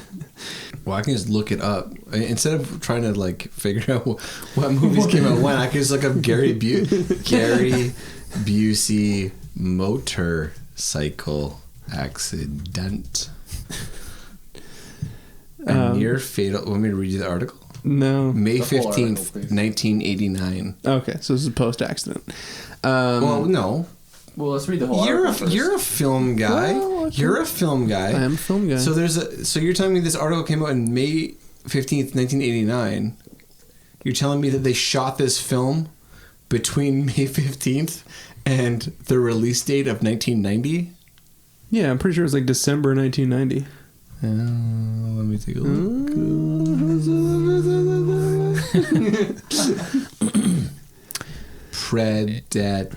Well, I can just look it up. Instead of trying to like figure out what movies came out when, I can just look up Gary Busey motorcycle accident. A near fatal. Want me to read you the article? No. May 15th, 1989. Okay, so this is post-accident. Well, no. Well, let's read the whole article. You're a film guy. Well, you're a film guy. I am a film guy. So so you're telling me this article came out in May 15th, 1989. You're telling me that they shot this film between May 15th and the release date of 1990? Yeah, I'm pretty sure it was like December 1990. Let me take a look. Predator.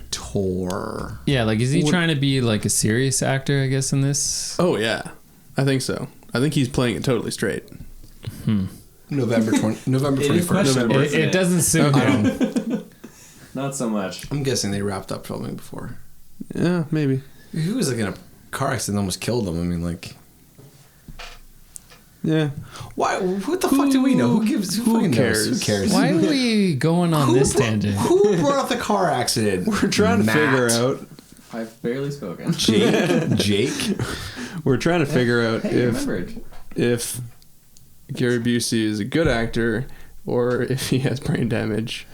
Yeah, like is he trying to be like a serious actor, I guess, in this? Oh, yeah. I think so. I think he's playing it totally straight. November 21st. It doesn't suit him. Not so much. I'm guessing they wrapped up filming before. Yeah, maybe. He was like in a car accident, almost killed him. I mean, like... Yeah. Why? What the fuck do we know? Who cares? Who cares? Why are we going on this tangent? Who brought up the car accident? We're trying to figure out. I've barely spoken. Jake. We're trying to figure out if Gary Busey is a good actor or if he has brain damage.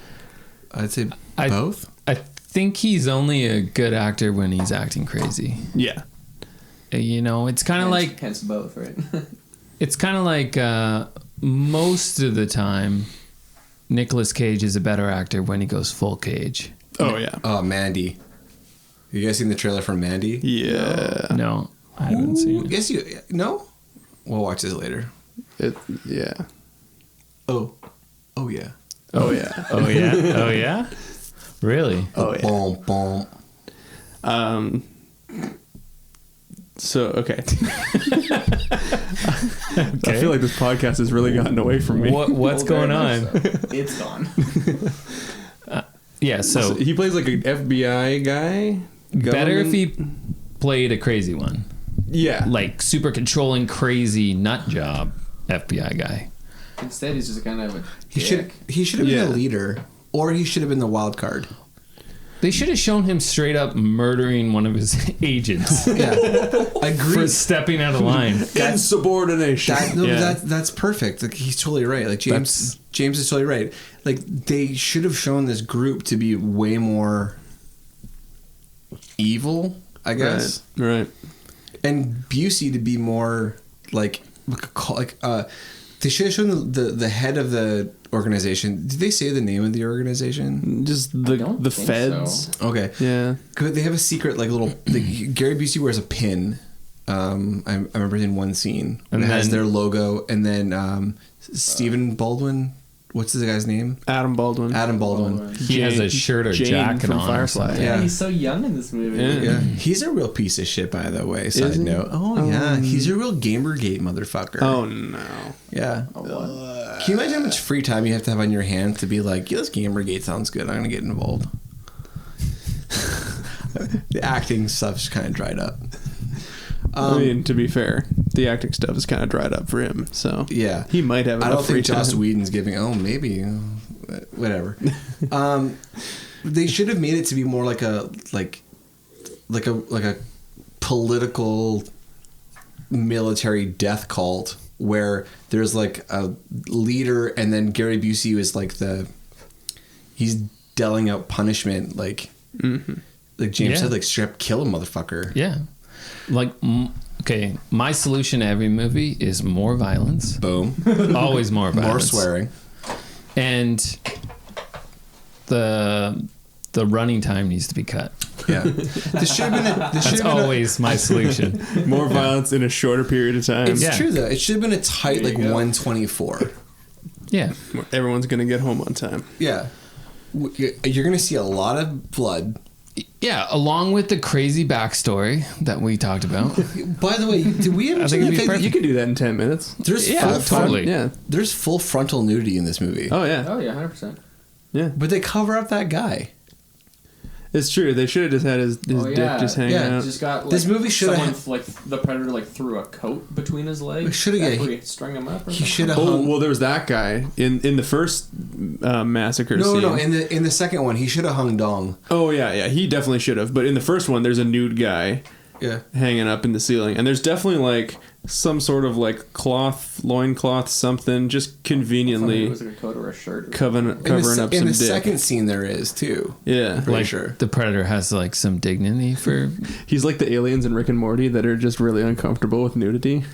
I'd say both. I think he's only a good actor when he's acting crazy. Yeah. You know, it's kind of like... Hence both, right? It's kind of like most of the time, Nicolas Cage is a better actor when he goes full Cage. Oh, yeah. Oh, Mandy. You guys seen the trailer for Mandy? Yeah. No, I haven't seen it. Yes, you... No? We'll watch this later. Yeah. Oh. Oh, yeah. Oh, yeah. Oh, yeah? Oh, yeah? Really? Oh, yeah. Boom, boom. So, okay. I feel like this podcast has really gotten away from me. What's going on? So. It's gone. Yeah, so he plays like an FBI guy. Better if he played a crazy one. Yeah. Like super controlling, crazy nut job FBI guy. Instead, he's just kind of a He should have been the leader, or he should have been the wild card. They should have shown him straight up murdering one of his agents. Yeah, agree. For stepping out of line. Insubordination. That's perfect. Like, he's totally right. Like James is totally right. Like they should have shown this group to be way more evil, I guess. Right. And Busey to be more like they should have shown the head of the organization. Did they say the name of the organization? Just the feds. So. Okay. Yeah. They have a secret like little. Gary Busey wears a pin. I remember in one scene and it has their logo, and then Stephen Baldwin. What's the guy's name? Adam Baldwin. He has a shirt or jacket from on. Firefly. Yeah, he's so young in this movie. Yeah. He's a real piece of shit, by the way. Side note. Oh, yeah. He's a real Gamergate motherfucker. Oh, no. Yeah. Can you imagine how much free time you have to have on your hands to be like, yeah, this Gamergate sounds good. I'm going to get involved. The acting stuff's kind of dried up. I mean, to be fair, the acting stuff is kind of dried up for him. So yeah, he might have. I don't think Joss Whedon's giving. Oh, maybe, whatever. They should have made it to be more like a political military death cult where there's like a leader, and then Gary Busey was like he's dealing out punishment, like James said, like straight up kill a motherfucker. Yeah. Like, okay, my solution to every movie is more violence. Boom. Always more violence. More swearing. And the running time needs to be cut. Yeah. That's always my solution. More violence in a shorter period of time. It's true, though. It should have been a tight, 124. Yeah. Everyone's going to get home on time. Yeah. You're going to see a lot of blood. Yeah, along with the crazy backstory that we talked about. By the way, did we ever see you can do that in 10 minutes. There's There's full frontal nudity in this movie. Oh, yeah. 100%. Yeah. But they cover up that guy. It's true. They should have just had his dick just hanging out. Just got this movie should have the predator threw a coat between his legs. Should have he strung him up. He should have. Well, there was that guy in the first massacre scene. No. In the second one, he should have hung dong. Oh yeah. He definitely should have. But in the first one, there's a nude guy. Yeah. Hanging up in the ceiling, and there's definitely like some sort of like loincloth, something, just conveniently. It was like a coat or a shirt. Covering up some dick. In the second scene, there is too. Yeah, like sure. The predator has like some dignity for. He's like the aliens in Rick and Morty that are just really uncomfortable with nudity.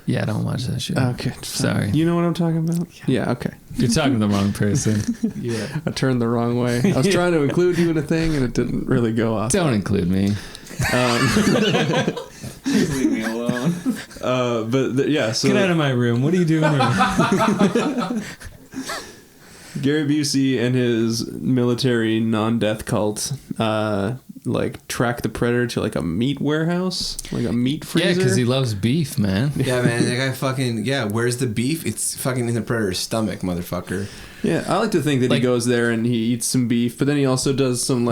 Yeah, I don't watch that shit. Okay, sorry. You know what I'm talking about? Yeah. Okay. You're talking to the wrong person. Yeah, I turned the wrong way. I was trying to include you in a thing, and it didn't really go off. Don't include me. Please leave me alone. So get out of my room. What are you doing here? Gary Busey and his military non-death cult track the predator to like a meat warehouse, like a meat freezer. Yeah, because he loves beef, man. Yeah, man. That guy fucking where's the beef? It's fucking in the predator's stomach, motherfucker. Yeah, I like to think that he goes there and he eats some beef, but then he also does some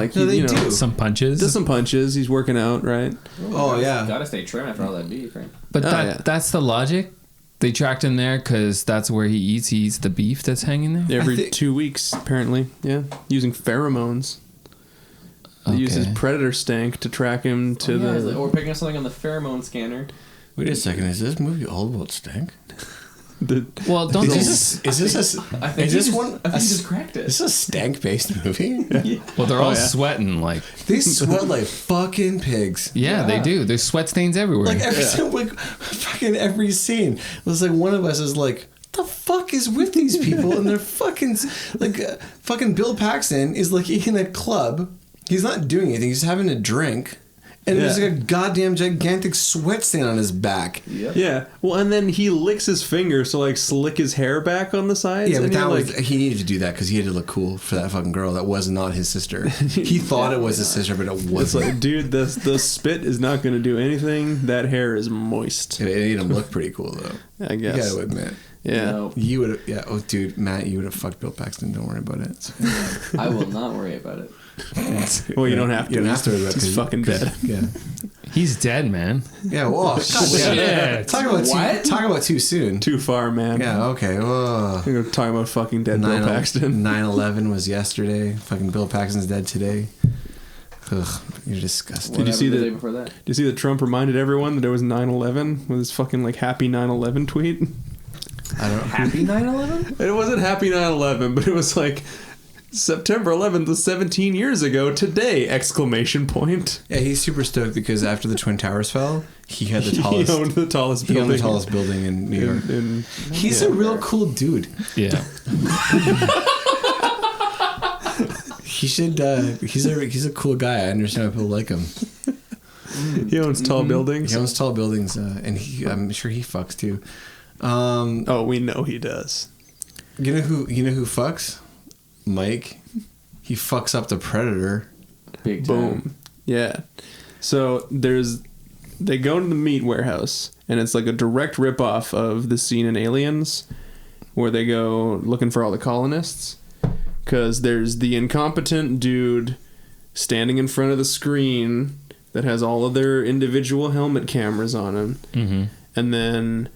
some punches. Does some punches. He's working out, right? Oh yeah, gotta stay trim after all that beef, right? But that's the logic. They tracked him there because that's where he eats. He eats the beef that's hanging there every 2 weeks, apparently. Yeah, using pheromones. They use his predator stank to track him to or picking up something on the pheromone scanner. Wait a second, is this movie all about stank? Well, don't is this one? I think you just cracked it. Is this a stank-based movie? Yeah. Well, they're all sweating like they sweat like fucking pigs. Yeah, they do. There's sweat stains everywhere. Like fucking every scene. It was like one of us is like, the fuck is with these people? And they're fucking fucking Bill Paxton is like in a club. He's not doing anything. He's having a drink. And there's like a goddamn gigantic sweat stain on his back. Yep. Yeah. Well, and then he licks his fingers to like slick his hair back on the sides. Yeah, but he needed to do that because he had to look cool for that fucking girl that was not his sister. He thought it was his sister, but it wasn't. It's like, dude, the spit is not going to do anything. That hair is moist. It made him look pretty cool, though. I guess. You gotta admit. Yeah. No. You would have. Yeah. Oh, dude, Matt, you would have fucked Bill Paxton. Don't worry about it. I will not worry about it. Well, you don't have to. You don't have to worry about it. He's fucking dead. Yeah. He's dead, man. Yeah. Well, shit. Talk about too soon. Too far, man. Yeah. Okay. Whoa. We're talking about fucking dead Bill Paxton. 9/11 was yesterday. Fucking Bill Paxton's dead today. Ugh, you're disgusting. Did you see the day before that? Did you see that Trump reminded everyone that it was 9/11 with his fucking like happy 9/11 tweet? I don't. Happy 9/11? It wasn't happy 9/11, but it was like September 11th was 17 years ago today! Exclamation point. Yeah, he's super stoked because after the Twin Towers fell, he had the tallest. He owned the tallest building. He owned the tallest building in New York. He's a real cool dude. Yeah. He should. He's a cool guy. I understand why people like him. He owns tall buildings. He owns tall buildings, and I'm sure he fucks too. Oh, we know he does. You know who fucks? Mike. He fucks up the Predator. Big time. Boom. Yeah. So they go to the meat warehouse, and it's like a direct ripoff of the scene in Aliens, where they go looking for all the colonists. Because there's the incompetent dude standing in front of the screen that has all of their individual helmet cameras on him. Mm-hmm. And then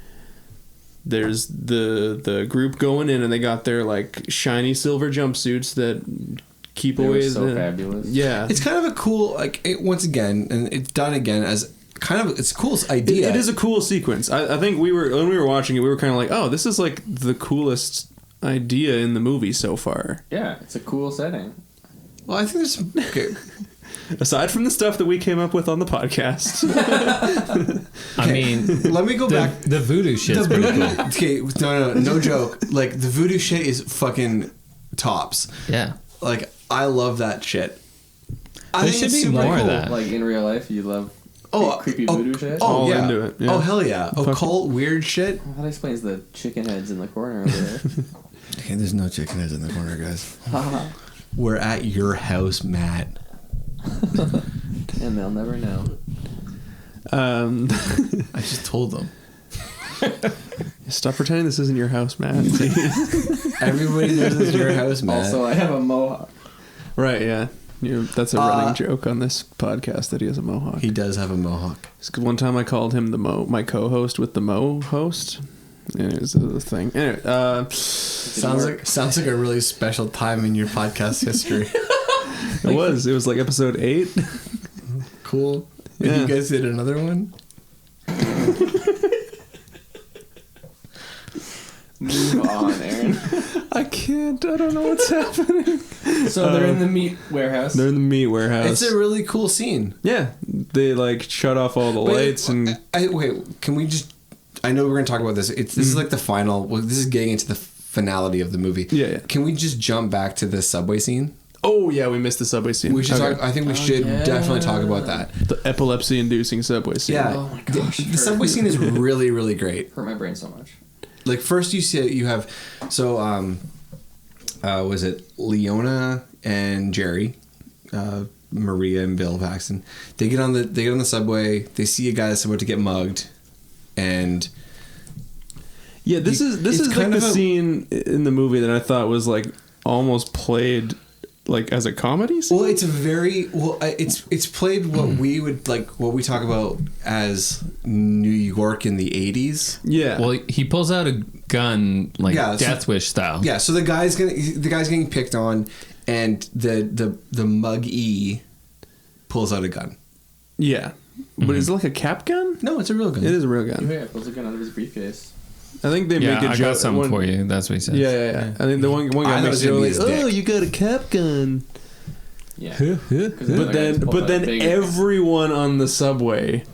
there's the group going in, and they got their like shiny silver jumpsuits that keep they away. Were so fabulous. Yeah, it's kind of a cool once again, and it's done again as kind of it's a cool idea. It is a cool sequence. I think when we were watching it, we were kind of like, oh, this is like the coolest idea in the movie so far. Yeah, it's a cool setting. Well, I think there's okay. Aside from the stuff that we came up with on the podcast. I mean, let me go back. The voodoo shit's pretty cool. Okay, no joke. Like the voodoo shit is fucking tops. Yeah. Like I love that shit. There should be more of that. Like in real life, you love creepy voodoo shit. Oh yeah. Into it. Yeah. Oh hell yeah. Occult weird shit. Well, that explains the chicken heads in the corner over there. Okay, there's no chicken heads in the corner, guys. We're at your house, Matt. And they'll never know. I just told them. Stop pretending this isn't your house, Matt. Everybody knows it's your house, Matt. Also, I have a mohawk. Right, yeah. That's a running joke on this podcast that he has a mohawk. He does have a mohawk. One time I called him my co-host with the Mo host. It was a thing. Anyway, sounds like a really special time in your podcast history. It was like episode 8. Cool. And you guys did another one? Move on, Aaron. I can't. I don't know what's happening. So they're in the meat warehouse. They're in the meat warehouse. It's a really cool scene. Yeah. They like shut off all the lights and... Wait, can we just... I know we're going to talk about this. This is like the final... Well, this is getting into the finality of the movie. Yeah. Can we just jump back to the subway scene? Oh, yeah, we missed the subway scene. We should talk... I think we should definitely talk about that. The epilepsy-inducing subway scene. Yeah. Oh, my gosh. The subway scene is really, really great. Hurt my brain so much. Like, first you have... So, was it Leona and Jerry... Maria and Bill Paxton. They get on the subway. They see a guy that's about to get mugged, and this is like the scene in the movie that I thought was like almost played like as a comedy scene. Well, it's played what we would like what we talk about as New York in the 80s. Yeah. Well, he pulls out a gun like Death Wish style. Yeah. So the guy's getting picked on. And the mug-y pulls out a gun. Yeah. But is it like a cap gun? No, it's a real gun. It is a real gun. Yeah, pulls a gun out of his briefcase. I think they make a joke. I got something for you. That's what he says. Yeah. I think the one guy makes it like, oh, you got a cap gun. Yeah. But then everyone on the subway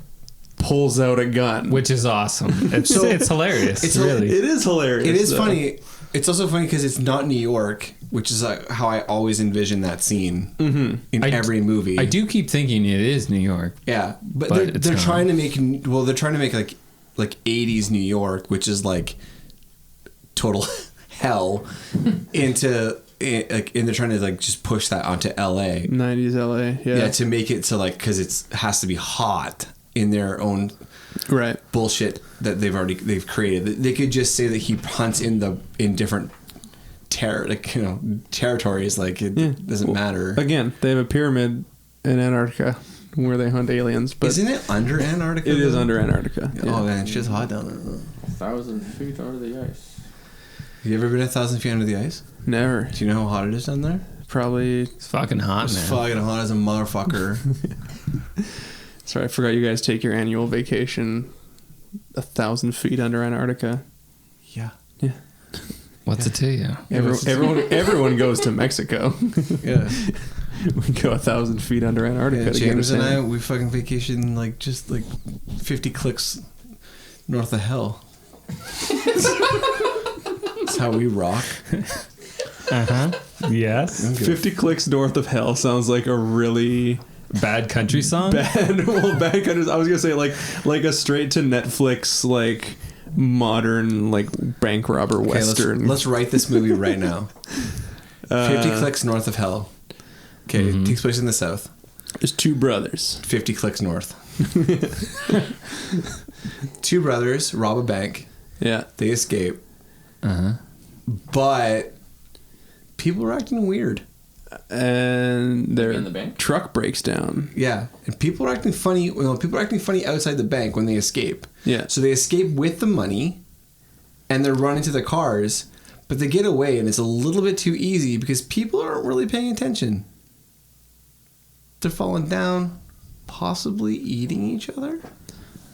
pulls out a gun. Which is awesome. It's hilarious. It is hilarious. It is funny. It's also funny because it's not New York, which is how I always envision that scene in every movie. I do keep thinking it is New York. Yeah, but they're trying to make like 80s New York, which is like total hell, and they're trying to like just push that onto LA. 90s LA, yeah, to make it so like because it has to be hot in their own bullshit that they've created. They could just say that he hunts in different territories. Like it doesn't matter. Again, they have a pyramid in Antarctica where they hunt aliens. But isn't it under Antarctica? It is under Antarctica. Yeah. Oh man, it's just hot down there. 1,000 feet under the ice. Have you ever been 1,000 feet under the ice? Never. Do you know how hot it is down there? Probably. It's fucking hot, man. It's fucking hot as a motherfucker. Sorry, I forgot you guys take your annual vacation 1,000 feet under Antarctica. Yeah. What's it to you? Everyone goes to Mexico. Yeah. We go 1,000 feet under Antarctica. Yeah, to James get and a I, we fucking vacation like just like 50 clicks north of hell. That's how we rock. Yes. 50 clicks north of hell sounds like a really bad country song. Bad country. I was gonna say like a straight to Netflix like modern like bank robber western. Let's write this movie right now. 50 clicks north of hell. Okay, it takes place in the south. There's two brothers. 50 clicks north. Two brothers rob a bank. Yeah. They escape. But people are acting weird. And their in the bank? truck breaks down. Yeah. And people are acting funny. Well, people are acting funny outside the bank when they escape. Yeah. So they escape with the money and they're running to the cars, but they get away and it's a little bit too easy because people aren't really paying attention. They're falling down, possibly eating each other.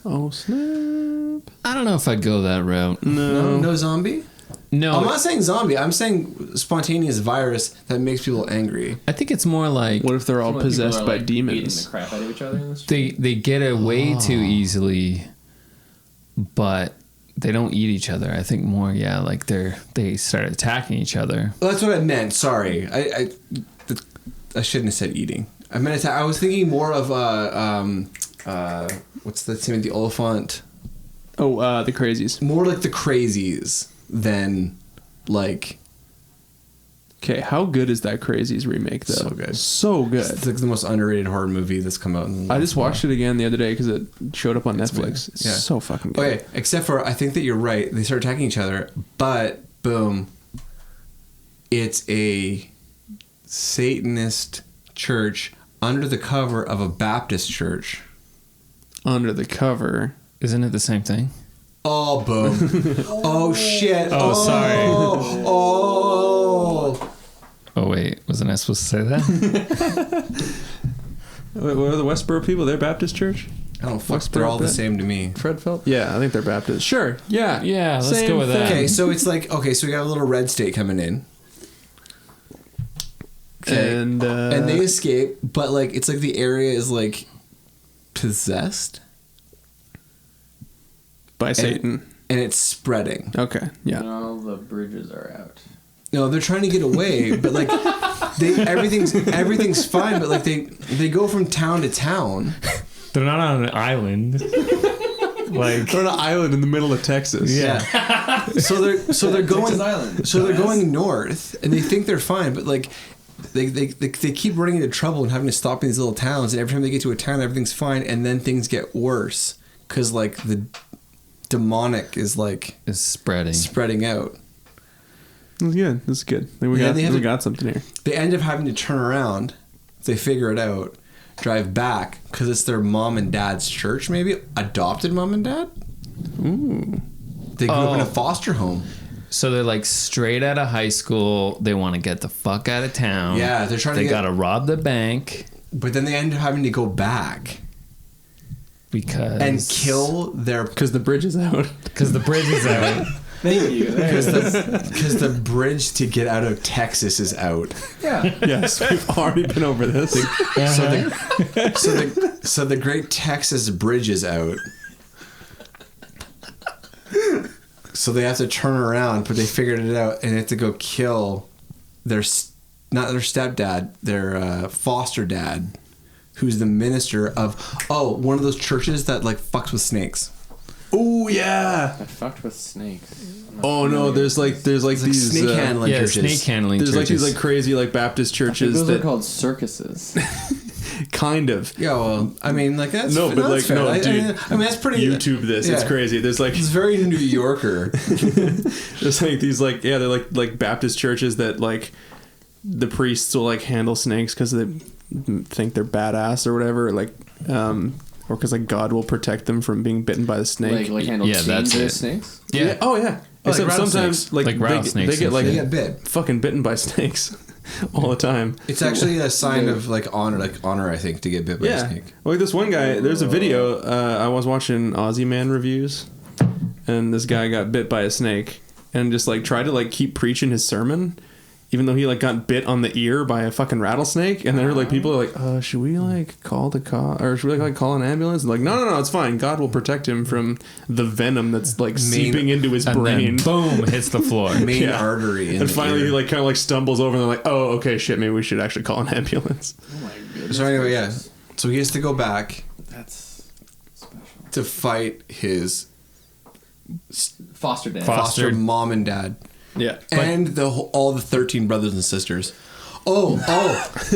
Oh, snap. I don't know if I'd go that route. No zombie? No. I'm not saying zombie. I'm saying spontaneous virus that makes people angry. I think it's more like... What if they're all possessed by demons? Beating the crap out of each other in the street? They get away too easily, but they don't eat each other. I think more, like they start attacking each other. Well, that's what I meant. Sorry. I shouldn't have said eating. I meant I was thinking more of what's the Timothy Oliphant? Oh, the Crazies. More like the Crazies than like. Okay, how good is that Crazies remake though? So good, so good. It's like the most underrated horror movie that's come out. I just watched it again the other day because it showed up on Netflix. It's yeah. so fucking good. Okay, except for I think that you're right. They start attacking each other, but boom, it's a Satanist church under the cover of a Baptist church. Under the cover. Isn't it the same thing? Oh, boom. Oh, shit. Oh, sorry. Oh. Oh, wait. Wasn't I supposed to say that? Wait, what are the Westboro people? They're Baptist church? I don't fuck. They're all the same to me. Fred Phelps? Yeah, I think they're Baptist. Sure. Yeah. Yeah, let's go with that. Okay, so it's like, so we got a little red state coming in. Okay. And they escape, but like it's like the area is like possessed by Satan, and it's spreading. Okay, yeah. And all the bridges are out. No, they're trying to get away, but like everything's fine, but like they go from town to town. They're not on an island. Like they're on an island in the middle of Texas. Yeah. so they're going going north, and they think they're fine, but like. They keep running into trouble and having to stop in these little towns, and every time they get to a town, everything's fine, and then things get worse because like the demonic is spreading out. That's good. That's good. We got something here. They end up having to turn around. They figure it out, drive back because it's their mom and dad's church, maybe adopted mom and dad. Ooh. They grew up in a foster home. So they're like straight out of high school. They want to get the fuck out of town. Yeah, they're trying to. They gotta rob the bank. But then they end up having to go back and kill because the bridge is out. Because the bridge is out. Thank you. Because the bridge to get out of Texas is out. Yeah. Yes, we've already been over this. So the Great Texas Bridge is out. So they have to turn around, but they figured it out, and they have to go kill not their stepdad, their foster dad, who's the minister of one of those churches that like fucks with snakes. Oh yeah, I fucked with snakes. Oh no, there's like these snake handling churches. Snake handling there's churches. Like these like crazy like Baptist churches those are called circuses. Kind of. Yeah, well, I mean, like that's no, but like fair. no, dude. I mean, that's pretty. YouTube this. Yeah. It's crazy. There's like it's very New Yorker. There's like these like they're like Baptist churches that like the priests will like handle snakes because they think they're badass or whatever, like or because like God will protect them from being bitten by the snake. Like handle dangerous snakes. Yeah. Oh yeah. Except like sometimes like they get like they get bit. Fucking bitten by snakes. All the time. It's actually a sign of like honor, I think, to get bit by a snake. Well, like this one guy, there's a video. I was watching Aussie Man reviews, and this guy got bit by a snake, and just like tried to like keep preaching his sermon, even though he like got bit on the ear by a fucking rattlesnake. And then like people are like, should we like call the cop, or should we like call an ambulance? And like, no, it's fine. God will protect him from the venom that's like seeping into his brain. Boom, hits the floor. Main artery. And finally he like kind of like stumbles over and they're like, oh, okay, shit, maybe we should actually call an ambulance. Oh my goodness. So anyway, yeah. So he has to go back. That's special. To fight his foster mom and dad. Yeah. And all the 13 brothers and sisters. Of course.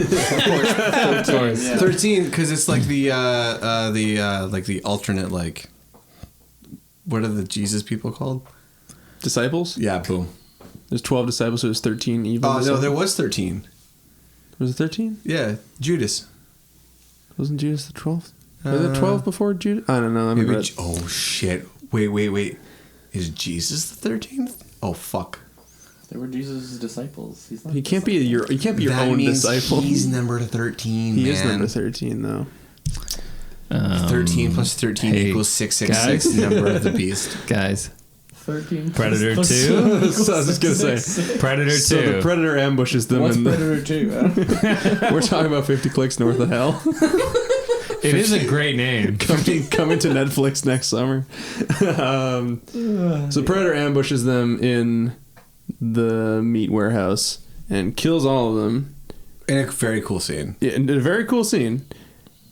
13, because it's like the alternate, like, what are the Jesus people called? Disciples? Yeah, boom. There's 12 disciples, so there's 13 evil disciples. No, there was 13. Was it 13? Yeah, Judas. Wasn't Judas the 12th? Was it 12 before Judas? I don't know. Oh, shit. Wait. Is Jesus the 13th? Oh, fuck. They were Jesus' disciples. He's not. He can't be your own disciple. He's number 13. He is number 13, though. 13 plus 13 equals 666. Number of the beast, guys. 13. Predator 2. I was just gonna say Predator 2. So the Predator ambushes them. What's Predator 2? We're talking about 50 Clicks North of Hell. It is a great name. Coming to Netflix next summer. So Predator ambushes them in the meat warehouse and kills all of them. In a very cool scene. Yeah, in a very cool scene.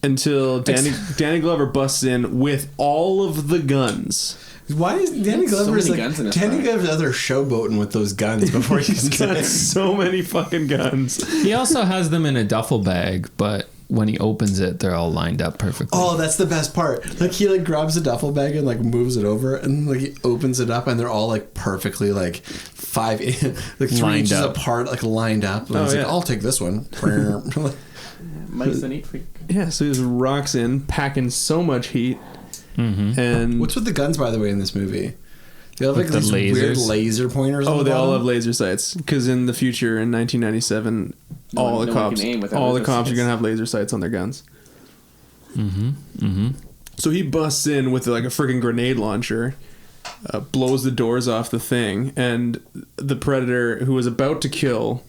Until Danny Glover busts in with all of the guns. Why is Danny Glover's Danny Glover's other showboating with those guns before he's got so many fucking guns. He also has them in a duffel bag, but when he opens it, they're all lined up perfectly. Oh, that's the best part. Like he like grabs a duffel bag and like moves it over, and like he opens it up, and they're all like perfectly like 3 inches apart, like lined up. And he's like, I'll take this one. Mike's a neat freak. Yeah, so he just rocks in, packing so much heat. Mm-hmm. And what's with the guns, by the way, in this movie? They have like these lasers? weird laser pointers. Oh, they all have laser sights. Because in the future, in 1997, all the cops are gonna have laser sights on their guns. Mm-hmm. Mm-hmm. So he busts in with like a freaking grenade launcher, blows the doors off the thing, and the Predator, who was about to kill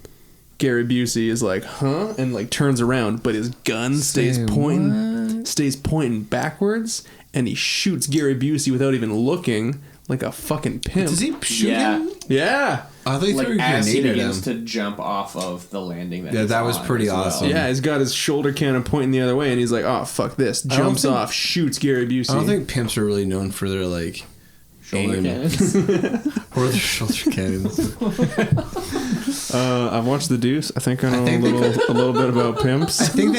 Gary Busey, is like, huh? And like turns around, but his gun stays pointing backwards, and he shoots Gary Busey without even looking, like a fucking pimp. Does he shoot him? Yeah. I thought he threw a grenade at him. To jump off of the landing. That was pretty awesome. Yeah, he's got his shoulder cannon pointing the other way, and he's like, oh, fuck this. Jumps off, shoots Gary Busey. I don't think pimps are really known for their, like, shoulder cannons. Or their shoulder cannons. I've watched The Deuce. I think I know a little bit about pimps. I think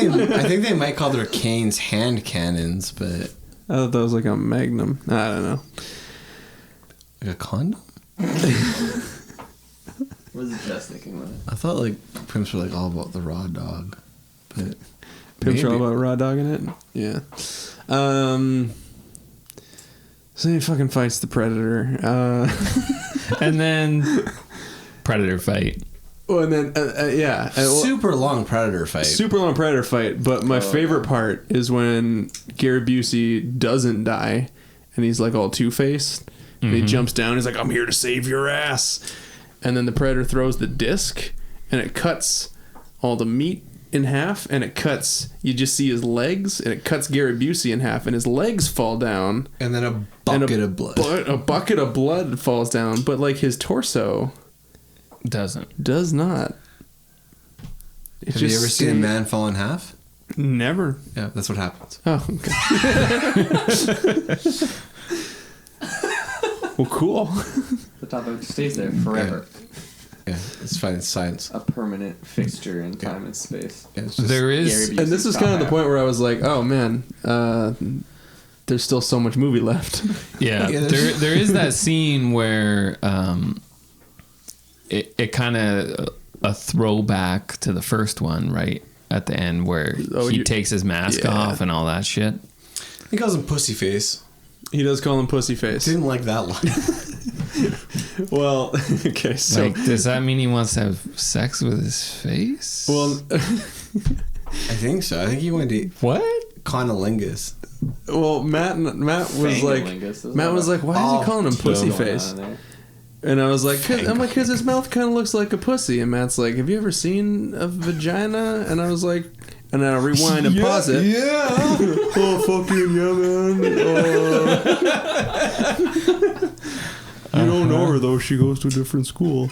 they might call their canes hand cannons, but I thought that was like a magnum. I don't know. Like a condom? What was just thinking of? I thought like pimps were like all about the raw dog, but pimps are all about raw dogging it. Yeah. So he fucking fights the Predator, and then Predator fight. Well, and then super long Predator fight. But my favorite part is when Gary Busey doesn't die, and he's like all two-faced. And he jumps down. He's like, "I'm here to save your ass." And then the Predator throws the disc, and it cuts all the meat in half, and you just see his legs, and it cuts Gary Busey in half, and his legs fall down. And then a bucket of blood. A bucket of blood falls down, but like his torso does not. Have you ever seen a man fall in half? Never. Yeah, that's what happens. Oh, okay. Well, cool. The topic stays there forever. Yeah, it's fine. It's science. A permanent fixture in time and space. Yeah, it's just there is, and this is kind of the point where I was like, "Oh man, there's still so much movie left." Yeah, there is that scene where it kind of a throwback to the first one, right at the end where he takes his mask off and all that shit. He calls him Pussyface. He does call him Pussyface. Didn't like that line. Well, okay, so like, does that mean he wants to have sex with his face? Well, I think so. I think he went to what? Conolingus. Well, Matt was like, why is he calling him Pussyface? And I was like, because his mouth kind of looks like a pussy. And Matt's like, have you ever seen a vagina? And I was like, and then I rewind and pause it. Yeah. Oh, fucking yeah, man. You don't know her, though. She goes to a different school.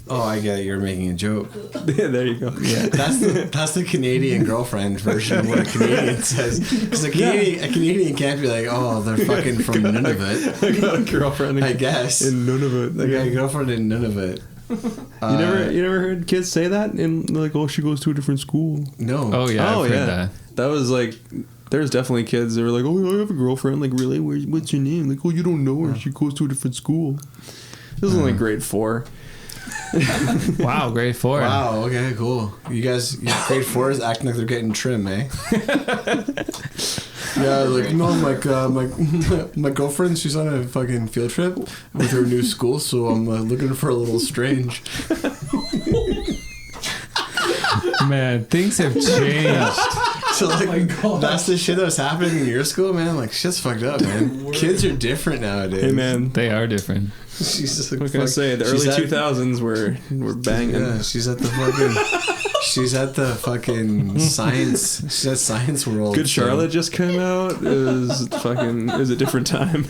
Oh, I get it. You're making a joke. Yeah, there you go. Yeah, that's the Canadian girlfriend version of what a Canadian says. Because a Canadian can't be like, oh, they're fucking from Nunavut. I got a girlfriend. I guess in Nunavut. I got a girlfriend in Nunavut. You never heard kids say that? In like, oh, she goes to a different school. No. Oh yeah. I've heard that. That was like. There's definitely kids that were like, oh, I have a girlfriend. Like, really? What's your name? Like, oh, you don't know her. She goes to a different school. This was only grade 4. Wow, grade 4. Wow, okay, cool. You guys, grade 4 is acting like they're getting trim, eh? Yeah, like, no, my girlfriend, she's on a fucking field trip with her new school, so I'm looking for a little strange. Man, things have changed. So like, that's the shit that was happening in your school, man. Like, shit's fucked up, man. Kids are different nowadays. Hey, man, they are different. She's just like, what can I say? The early 2000s were banging. Yeah, she's at the fucking science. She's at Science World. Good Charlotte just came out. It was a different time.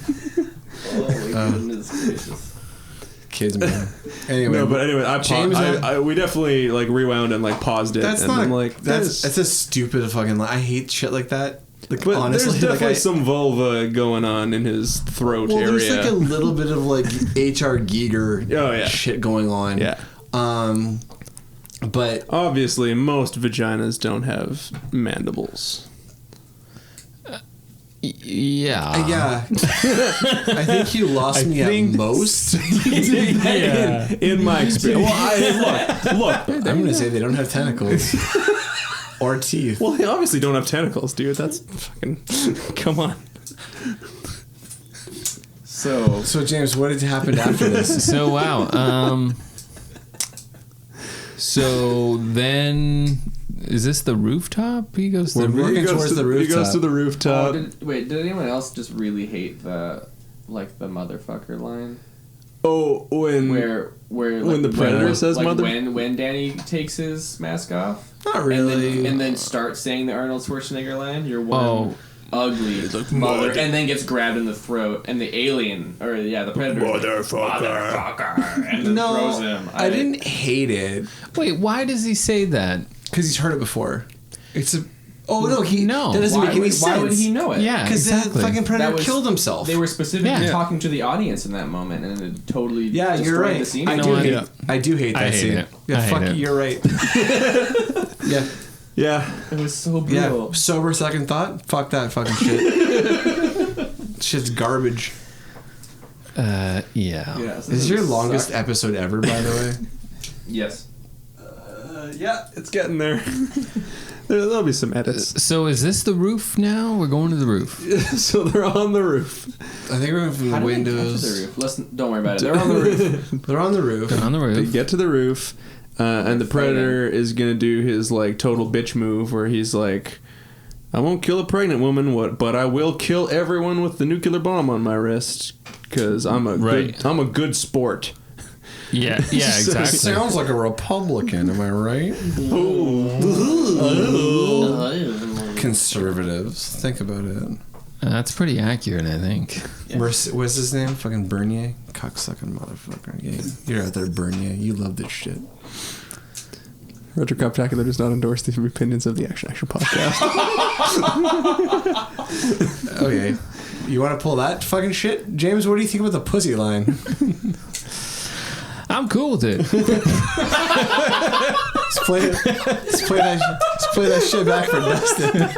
Oh my goodness gracious. Kids, man. Anyway, we definitely like rewound and like paused it. That's and not I'm like that's a stupid fucking lie. I hate shit like that. Like, but honestly, there's definitely some vulva going on in his throat area. There's like a little bit of like H.R. Giger shit going on. Yeah. But obviously, most vaginas don't have mandibles. Yeah. Yeah. I think you lost me at most. In my experience. Well, look. I'm going to say they don't have tentacles. Or teeth. Well, they obviously don't have tentacles, dude. That's fucking... Come on. So James, what had happened after this? So, wow. So then... Is this the rooftop? He goes to the rooftop. He goes to the rooftop. Did anyone else just really hate the motherfucker line? Oh, when the Predator says mother? When Danny takes his mask off? Not really. And then starts saying the Arnold Schwarzenegger line? You're one ugly mother. And then gets grabbed in the throat. And the alien, the Predator. Motherfucker. And then throws him. I didn't hate it. Wait, why does he say that? Because he's heard it before. It's a... Oh, no, that doesn't make any sense. Why would he know it? Yeah, because the fucking Predator killed himself. They were specifically talking to the audience in that moment, and it totally you're right. The scene. I do hate that scene. It. Yeah, fuck it. You're right. Yeah. It was so brutal. Yeah. Sober second thought, fuck that fucking shit. Shit's garbage. Yeah. This is your longest episode ever, by the way? Yes. Yeah, it's getting there. There'll be some edits. So is this the roof now? We're going to the roof. So they're on the roof. I think we're going from the windows. The roof? Don't worry about it. They're on the roof. They're on the roof. They're on the roof. They get to the roof, and the Predator is gonna do his like total bitch move, where he's like, "I won't kill a pregnant woman, but I will kill everyone with the nuclear bomb on my wrist, because I'm a good sport." Yeah, exactly. Sounds like a Republican, am I right? Conservatives. Think about it. That's pretty accurate, I think. Yeah. What's his name? Fucking Bernier? Cocksucking motherfucker. Yeah, you're out there, Bernier. You love this shit. Retrocoptacular does not endorse the opinions of the Action podcast. Okay. You want to pull that fucking shit? James, what do you think about the pussy line? I'm cool with it. Let's play that shit back for Dustin.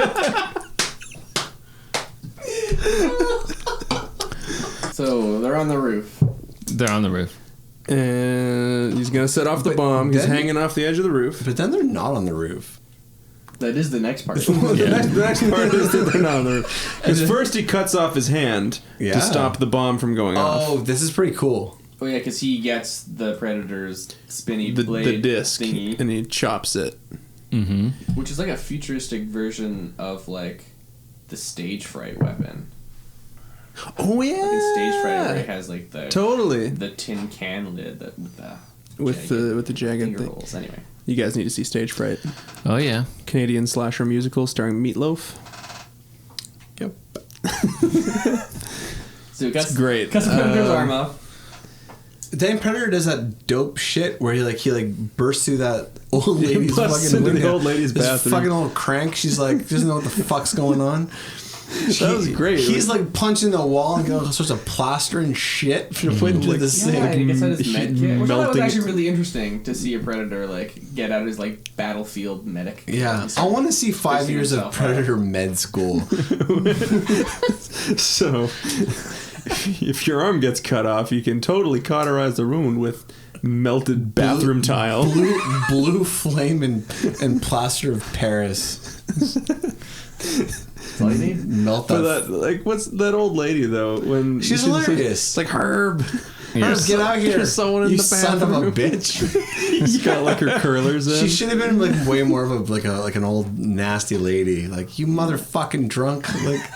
So they're on the roof. They're on the roof. And he's going to set off the bomb. He's hanging off the edge of the roof. But then they're not on the roof. That is the next part. The next part is that they're not on the roof. Because first he cuts off his hand to stop the bomb from going off. Oh, this is pretty cool. Oh yeah, because he gets the Predator's spinny blade, the disc, thingy, and he chops it. Mm-hmm. Which is like a futuristic version of like the stage fright weapon. Oh yeah, like in Stage Fright, where it has like the the tin can lid with the jagged finger thing. holes. Anyway, you guys need to see Stage Fright. Oh yeah, Canadian slasher musical starring Meatloaf. Yep. So it got great. Cut the Predator's arm off. Dan Predator does that dope shit where he bursts through that old lady's busts fucking into the window. old lady's This bathroom. fucking old crank. She's like, doesn't know what the fuck's going on. That was great. He's like punching the wall and getting all sorts of plaster and shit to put into the sink. Yeah, and he gets out his med kit. Which I thought was melting actually really interesting to see a Predator like get out his like battlefield medic. Yeah, I want to see 5 years of Predator med school. So, if your arm gets cut off, you can totally cauterize the wound with melted bathroom tile, blue flame, and plaster of Paris. That's all you need. Melt but that. what's that old lady though? When She's hilarious. It's like Herb. Herb, get out here! There's someone in you the son bathroom. of a bitch. She's got like her curlers in. She should have been like way more of like an old nasty lady. Like, you motherfucking drunk. Like,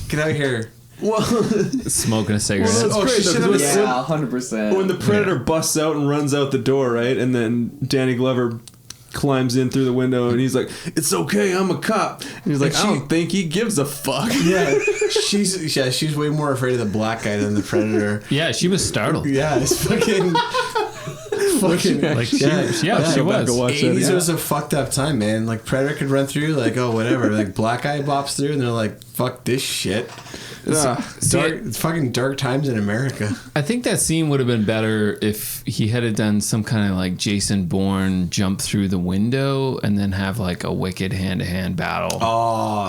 get out here. Well, smoking a cigarette. Well, that's great. Though, Yeah, 100%. When the Predator busts out and runs out the door, right, and then Danny Glover climbs in through the window and he's like, "It's okay, I'm a cop." And he's like, "I don't think he gives a fuck." Yeah, she's way more afraid of the black guy than the Predator. Yeah, she was startled. Yeah, it's fucking. Like she was. 80s was a fucked up time, man. Like, Predator could run through, like, oh, whatever. Like, black guy bops through and they're like, fuck this shit. It's fucking dark times in America. I think that scene would have been better if he had done some kind of like Jason Bourne jump through the window and then have like a wicked hand-to-hand battle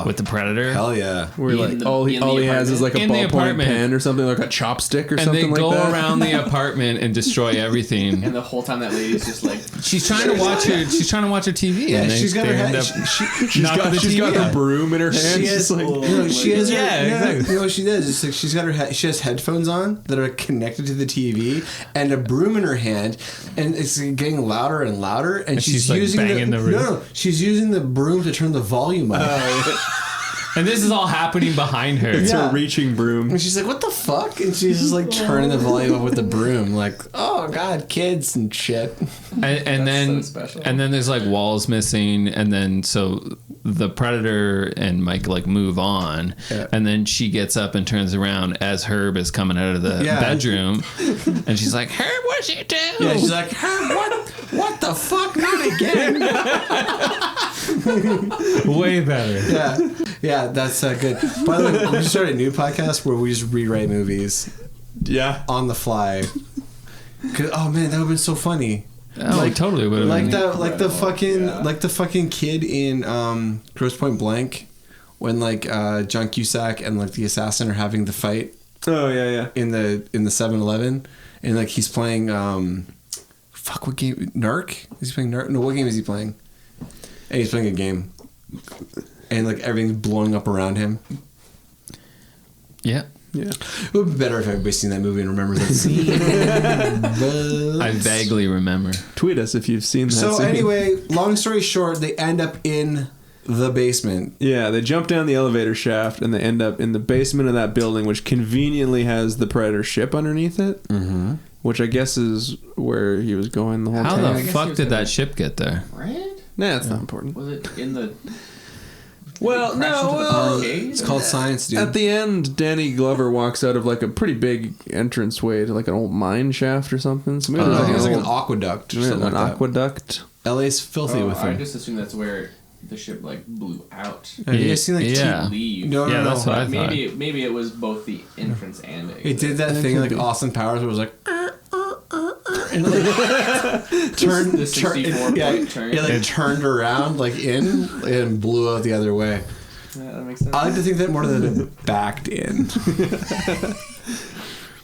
with the Predator. Hell yeah. Where like all he has is like a ballpoint pen or something, like a chopstick or something like that. And they go around the apartment and destroy everything. And the whole time that lady's just like, she's trying to watch her TV. Yeah, and she's got her head. She's got her broom in her hand. She has, exactly. What she does is like she has headphones on that are connected to the TV and a broom in her hand, and it's getting louder and louder, and she's like using banging the room. No, she's using the broom to turn the volume up. And this is all happening behind her. It's a reaching broom. And she's like, "What the fuck?" And she's just like turning the volume up with the broom, like, "Oh God, kids and shit." And then so special. and then there's like walls missing, and then so the Predator and Mike like move on, and then she gets up and turns around as Herb is coming out of the bedroom, and she's like, "Herb, what'd you do?" Yeah, she's like, "Herb, what the fuck? Not again." Way better. Yeah, that's good. By the way, we started a new podcast where we just rewrite movies. Yeah, on the fly. Oh man, that would have been so funny. Oh, like, totally would have like been. that, like the fucking kid in Grosse Point Blank, when like John Cusack and like the assassin are having the fight. Oh yeah. In the 7-Eleven, and like he's playing what game? Narc? Is he playing Narc? No, what game is he playing? And he's playing a game, and like everything's blowing up around him. Yeah. It would be better if everybody's seen that movie and remembers that scene. I vaguely remember. Tweet us if you've seen that So scene. anyway, long story short, they end up in the basement. Yeah, they jump down the elevator shaft and they end up in the basement of that building, which conveniently has the Predator ship underneath it. Mm-hmm. Which I guess is where he was going the whole time. How the fuck did that ship get there? Right? Nah, it's not important. Was it in the... Well, no, it's called science, dude. At the end, Danny Glover walks out of like a pretty big entranceway to like an old mine shaft or something. So maybe it was like an aqueduct or something an like aqueduct. LA's filthy with them. I just assumed that's where the ship like blew out. Have you guys seen like leave? No, that's what I thought. Maybe it was both the entrance and the exit. It did that thing like Austin Powers where it was like and like turned the 64-point turn. It like turned around like in and blew out the other way. Yeah, that makes sense. I like to think that more than it backed in.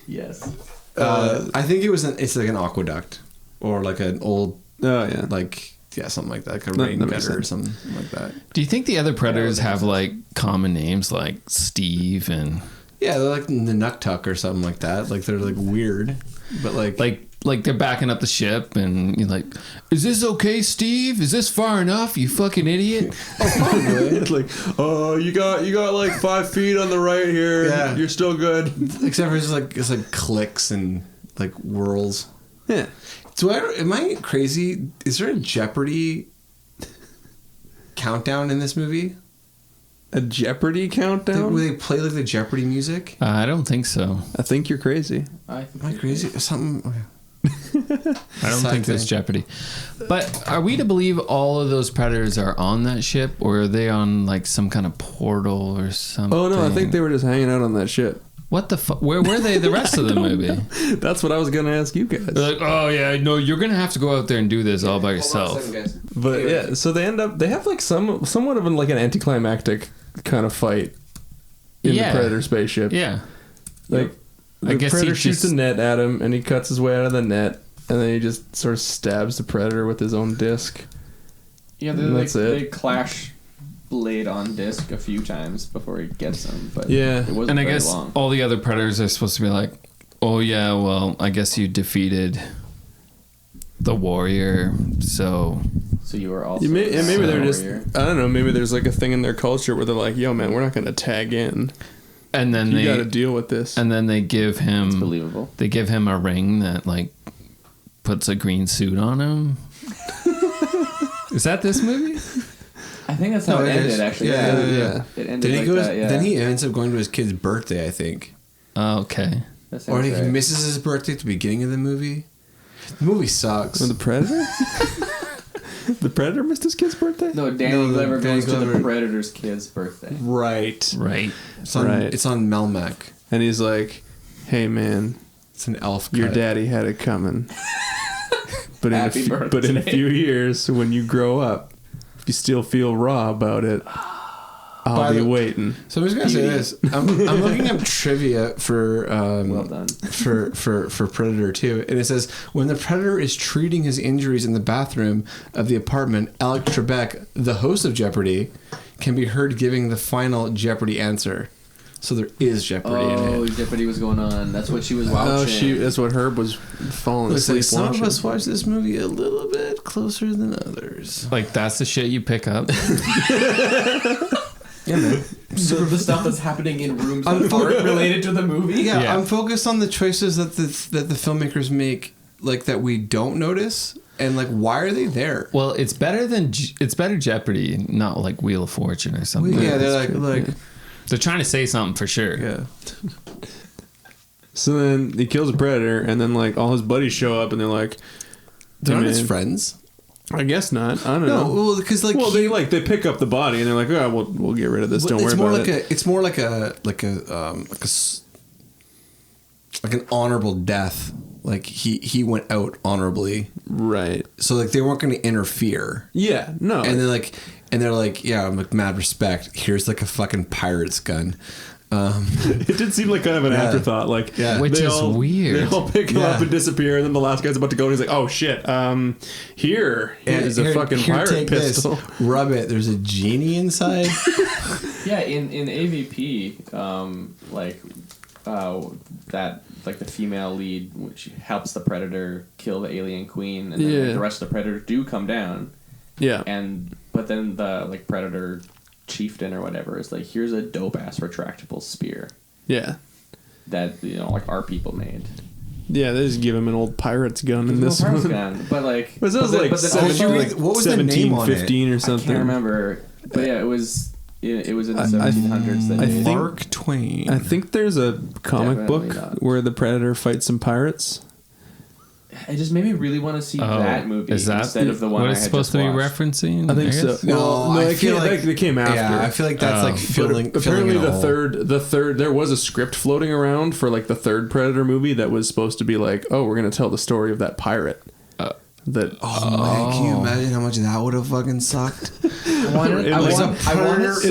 Yes. I think it's like an aqueduct or like an old something like that, like a rain gutter or something like that. Do you think the other Predators have like common names like Steve and? Yeah, they're like the Nuktuk or something like that. Like they're like weird, but like like they're backing up the ship, and you're like, "Is this okay, Steve? Is this far enough? You fucking idiot!" It's like, oh, you got like 5 feet on the right here. Yeah. You're still good. Except for it's like clicks and like whirls. Yeah. Am I crazy? Is there a Jeopardy countdown in this movie? A Jeopardy countdown? Where they play like the Jeopardy music? I don't think so. I think you're crazy. Am I crazy? Something. I don't think there's Jeopardy. But are we to believe all of those predators are on that ship, or are they on like some kind of portal or something? Oh no, I think they were just hanging out on that ship. What the fuck? Where were they the rest of the movie? That's what I was gonna ask you guys. They're like, oh yeah, no, you're gonna have to go out there and do this all by yourself. But yeah, so they have like somewhat of like an anticlimactic kind of fight in the Predator spaceship. Yeah. Like the Predator shoots a net at him and he cuts his way out of the net and then he just sort of stabs the Predator with his own disc. Yeah, they clash blade on disc a few times before he gets him, but it wasn't and I very guess long. all the other predators are supposed to be like, oh yeah, well, I guess you defeated the warrior, so you were also maybe they're just, I don't know, maybe there's like a thing in their culture where they're like, yo man, we're not gonna tag in, and then you gotta deal with this, and then they give him, it's believable, they give him a ring that like puts a green suit on him. Is that this movie? I think that's how it ended, actually. Yeah. It ended that, yeah. Then he ends up going to his kid's birthday, I think. Oh, okay. Or he misses his birthday at the beginning of the movie. The movie sucks. Oh, the Predator? The Predator missed his kid's birthday? No, Danny Glover goes to the Predator's kid's birthday. Right. It's on Melmac. And he's like, hey man, it's an elf cut. Your daddy had it coming. But in a few years, when you grow up, if you still feel raw about it, I'll be waiting. So I'm just gonna say this: I'm looking up trivia for well done for Predator 2, and it says when the Predator is treating his injuries in the bathroom of the apartment, Alec Trebek, the host of Jeopardy, can be heard giving the final Jeopardy answer. So there is Jeopardy in it. Oh, Jeopardy was going on. That's what she was watching. That's what Herb was falling asleep watching. Some of us watch this movie a little bit closer than others. Like that's the shit you pick up. Yeah, man. So the stuff that's happening in rooms that aren't related to the movie. Yeah, I'm focused on the choices that the filmmakers make, like that we don't notice, and like why are they there? Well, it's better Jeopardy, not like Wheel of Fortune or something. Yeah, they're like they're trying to say something for sure. Yeah. So then he kills a Predator, and then like all his buddies show up, and they're like, they're not his friends. I guess not. I don't know. Well, because like they pick up the body and they're like, oh, we'll get rid of this. Don't worry about it. It's more like an honorable death. Like he went out honorably, right? So like they weren't going to interfere. Yeah, no. And they're like, yeah, I'm like mad respect. Here's like a fucking pirate's gun. It did seem like kind of an afterthought, like which is weird. They all pick him up and disappear, and then the last guy's about to go, and he's like, "Oh shit! Here is a fucking pirate pistol. This. Rub it. There's a genie inside." Yeah, in AVP, that like the female lead, which helps the Predator kill the alien queen, and then the rest of the Predators do come down. Yeah, but then the like Predator chieftain or whatever is like, here's a dope ass retractable spear. Yeah, that like our people made. Yeah, they just give him an old pirate's gun in this one. Gun, but like, what was the name on 15 or something? I can't remember, but yeah, it was in the 1700s. Mark Twain. I think there's a comic book where the Predator fights some pirates. It just made me really want to see that movie instead of the one what I it's had supposed just to be watched. referencing. I think so. No, I feel like they came after. Yeah, I feel like that's like filling. Apparently, filling the third, there was a script floating around for like the third Predator movie that was supposed to be like, oh, we're gonna tell the story of that pirate. Man, can you imagine how much that would have fucking sucked? I wanted in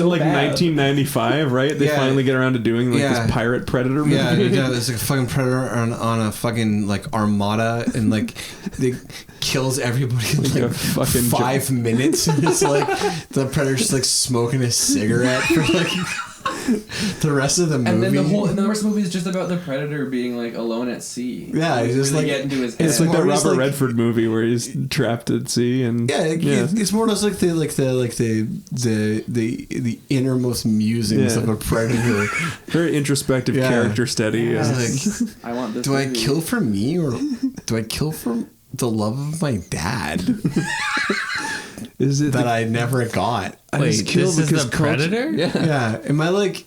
1995, right? They finally get around to doing like this pirate Predator movie. Yeah, there's like a fucking Predator on a fucking like armada, and like they kills everybody in like a fucking 5 minutes. And it's like the Predator's just like smoking a cigarette for like. the rest of the movie. And then the rest of the movie is just about the Predator being like alone at sea. Yeah, he's just really like get into his head. It's like the Robert Redford movie where he's trapped at sea and it's more or less like the innermost musings of a predator. Very introspective character study. Like, I want this. Do I kill for me or do I kill for the love of my dad? Is it that I never got? Wait, this is the Predator? Yeah. Am I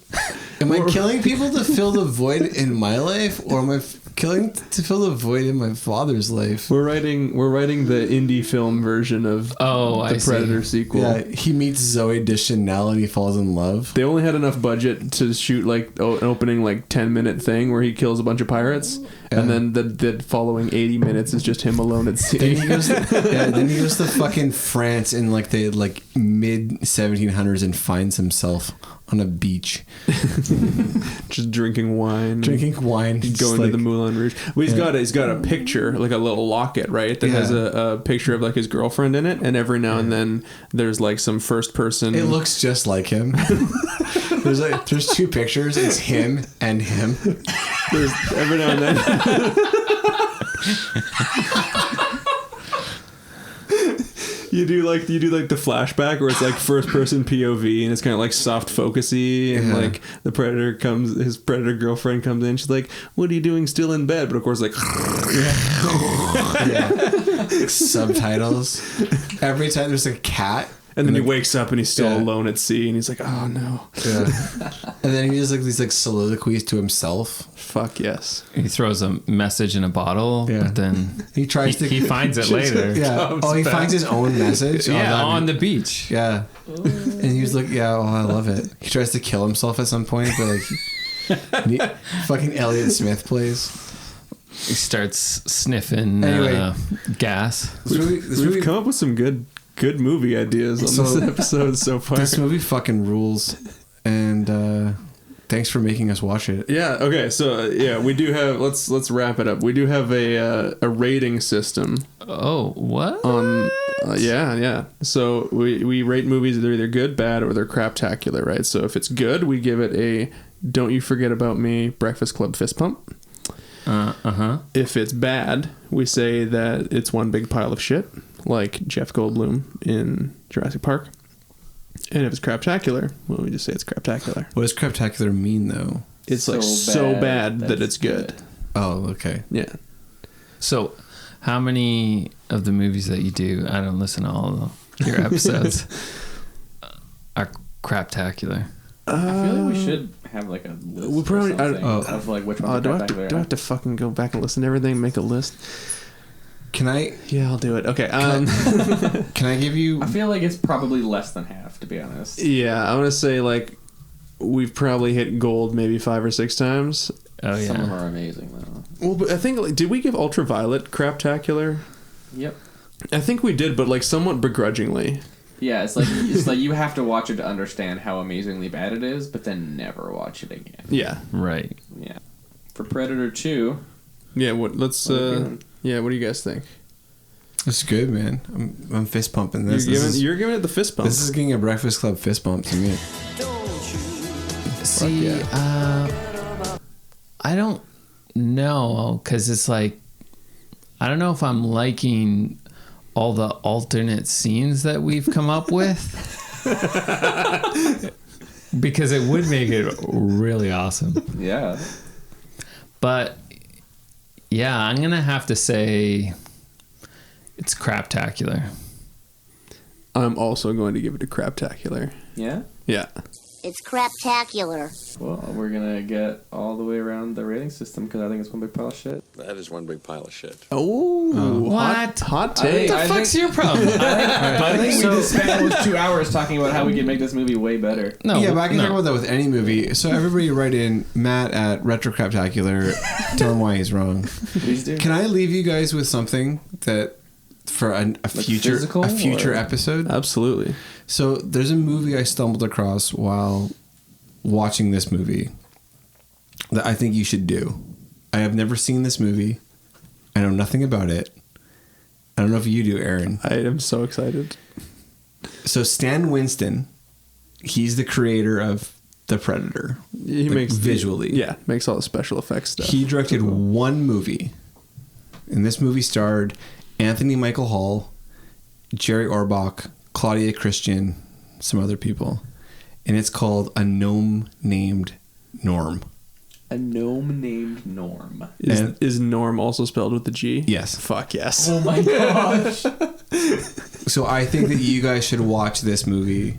killing people to fill the void in my life, or am I killing to fill the void in my father's life? We're writing the indie film version of the Predator sequel. Yeah, he meets Zoe Deschanel and he falls in love. They only had enough budget to shoot like an opening 10-minute thing where he kills a bunch of pirates, and then the following 80 minutes is just him alone at sea. Then he goes to fucking France in the mid 1700s and finds himself on a beach, just drinking wine, going to the Moulin Rouge. Well, he's got a picture, like a little locket, right, that has a picture of like his girlfriend in it, and every now and then there's like some first person. It looks just like him. There's two pictures. It's him and him. There's every now and then. You do like the flashback where it's like first person POV and it's kind of like soft focusy and like his predator girlfriend comes in, she's like, "What are you doing still in bed?" But of course subtitles every time there's a cat. And then he wakes up and he's still alone at sea, and he's like, "Oh no!" Yeah. And then he does like these soliloquies to himself. Fuck yes. He throws a message in a bottle, but then he finds it later. Yeah. He finds his own message. On the beach. Yeah. And he's like, I love it. He tries to kill himself at some point, but fucking Elliott Smith plays. He starts sniffing gas. We've come up with some good movie ideas on this episode so far. This movie fucking rules, and thanks for making us watch it. Yeah. Okay. So we do have. Let's wrap it up. We do have a rating system. Oh, what? Yeah. So we rate movies. They're either good, bad, or they're craptacular, right? So if it's good, we give it a "Don't You Forget About Me" Breakfast Club fist pump. If it's bad, we say that it's one big pile of shit, like Jeff Goldblum in Jurassic Park. And if it's craptacular, well, we just say it's craptacular. What does craptacular mean, though? It's so bad that it's good. Oh, okay. Yeah. So, how many of the movies that you do, I don't listen to all of your episodes, are craptacular? I feel like we should have like a list we'll probably, of like which ones are craptacular. Do I have to fucking go back and listen to everything and make a list? Can I? Yeah, I'll do it. Okay. Can I give you? I feel like it's probably less than half, to be honest. Yeah, I want to say like we've probably hit gold maybe 5 or 6 times. Oh yeah, some of them are amazing though. Well, but I think did we give Ultraviolet craptacular? Yep. I think we did, but like somewhat begrudgingly. Yeah, it's like you have to watch it to understand how amazingly bad it is, but then never watch it again. Yeah. Right. Yeah. For Predator 2. Yeah. Let's. Yeah. What do you guys think? It's good, man. I'm fist pumping this. You're giving it the fist pump. This is getting a Breakfast Club fist bump to me. See, I don't know, because it's like, I don't know if I'm liking all the alternate scenes that we've come up with. Because it would make it really awesome. Yeah. But yeah, I'm going to have to say it's craptacular. I'm also going to give it a craptacular. Yeah? Yeah. It's craptacular. Well, we're going to get all the way around the rating system because I think it's one big pile of shit. That is one big pile of shit. Oh. What? Hot take. What the fuck's your problem? I think we just spent almost 2 hours talking about how we can make this movie way better. No, yeah, but I can talk about that with any movie. So everybody write in Matt at Retrocraptacular. Tell him why he's wrong. Please do. Can I leave you guys with something that for a future episode? Absolutely. So there's a movie I stumbled across while watching this movie that I think you should do. I have never seen this movie. I know nothing about it. I don't know if you do, Aaron. I am so excited. So Stan Winston, he's the creator of the Predator. He makes visually. Makes all the special effects stuff. He directed one movie, and this movie starred Anthony Michael Hall, Jerry Orbach, Claudia Christian, some other people, and it's called A Gnome Named Norm. A Gnome Named Norm. Is Norm also spelled with a G? Yes. Fuck yes. Oh my gosh. So I think that you guys should watch this movie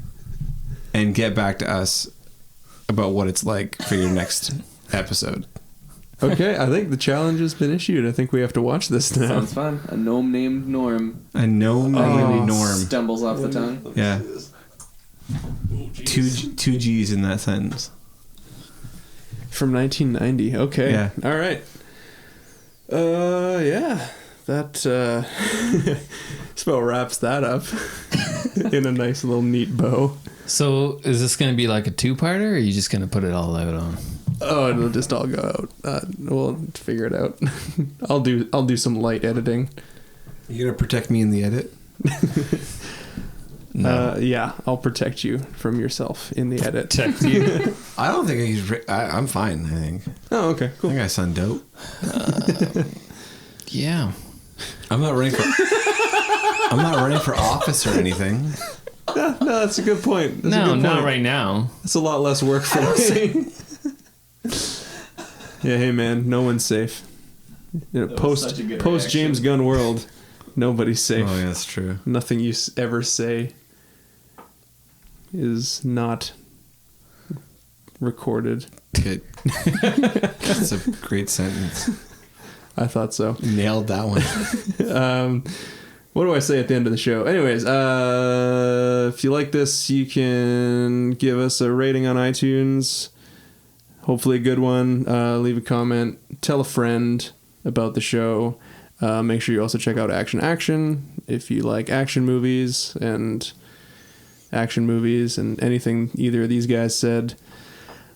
and get back to us about what it's like for your next episode. Okay, I think the challenge has been issued. I think we have to watch this now. Sounds fun. A Gnome Named Norm. A Gnome Named Norm. Stumbles off the tongue. Yeah. Two G's in that sentence. From 1990. Okay. Yeah. All right. Yeah. That about wraps that up in a nice little neat bow. So is this going to be like a two-parter, or are you just going to put it all out on? Oh, it'll just all go out. We'll figure it out. I'll do some light editing. You gonna protect me in the edit? No. Yeah, I'll protect you from yourself in the edit. Protect you. I don't think I'm fine. I think. Oh, okay, cool. I think I sound dope. Yeah. I'm not running for office or anything. No, that's a good point. That's No, not right now. That's a lot less work for me. Yeah, hey man, no one's safe. You know, post James Gunn world, nobody's safe. Oh yeah, that's true. Nothing you ever say is not recorded. Good. That's a great sentence. I thought so. Nailed that one. What do I say at the end of the show? Anyways, if you like this, you can give us a rating on iTunes. Hopefully a good one. Leave a comment. Tell a friend about the show. Make sure you also check out Action if you like action movies and anything either of these guys said.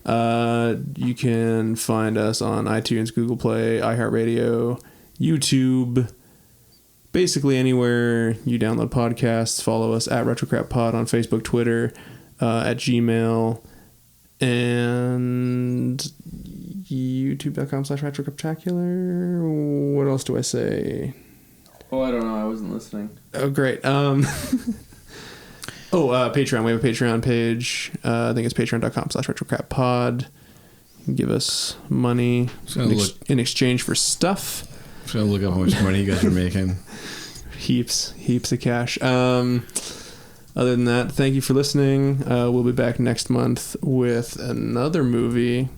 You can find us on iTunes, Google Play, iHeartRadio, YouTube, basically anywhere you download podcasts. Follow us at RetroCrapPod on Facebook, Twitter, at Gmail, and youtube.com/RetroCraptacular. What else do I say? Oh, I don't know. I wasn't listening. Oh, great. Patreon. We have a Patreon page. I think it's patreon.com/RetroCrapPod. Give us money in exchange for stuff. I'm just gonna look up how much money you guys are making. Heaps of cash. Other than that, thank you for listening. We'll be back next month with another movie.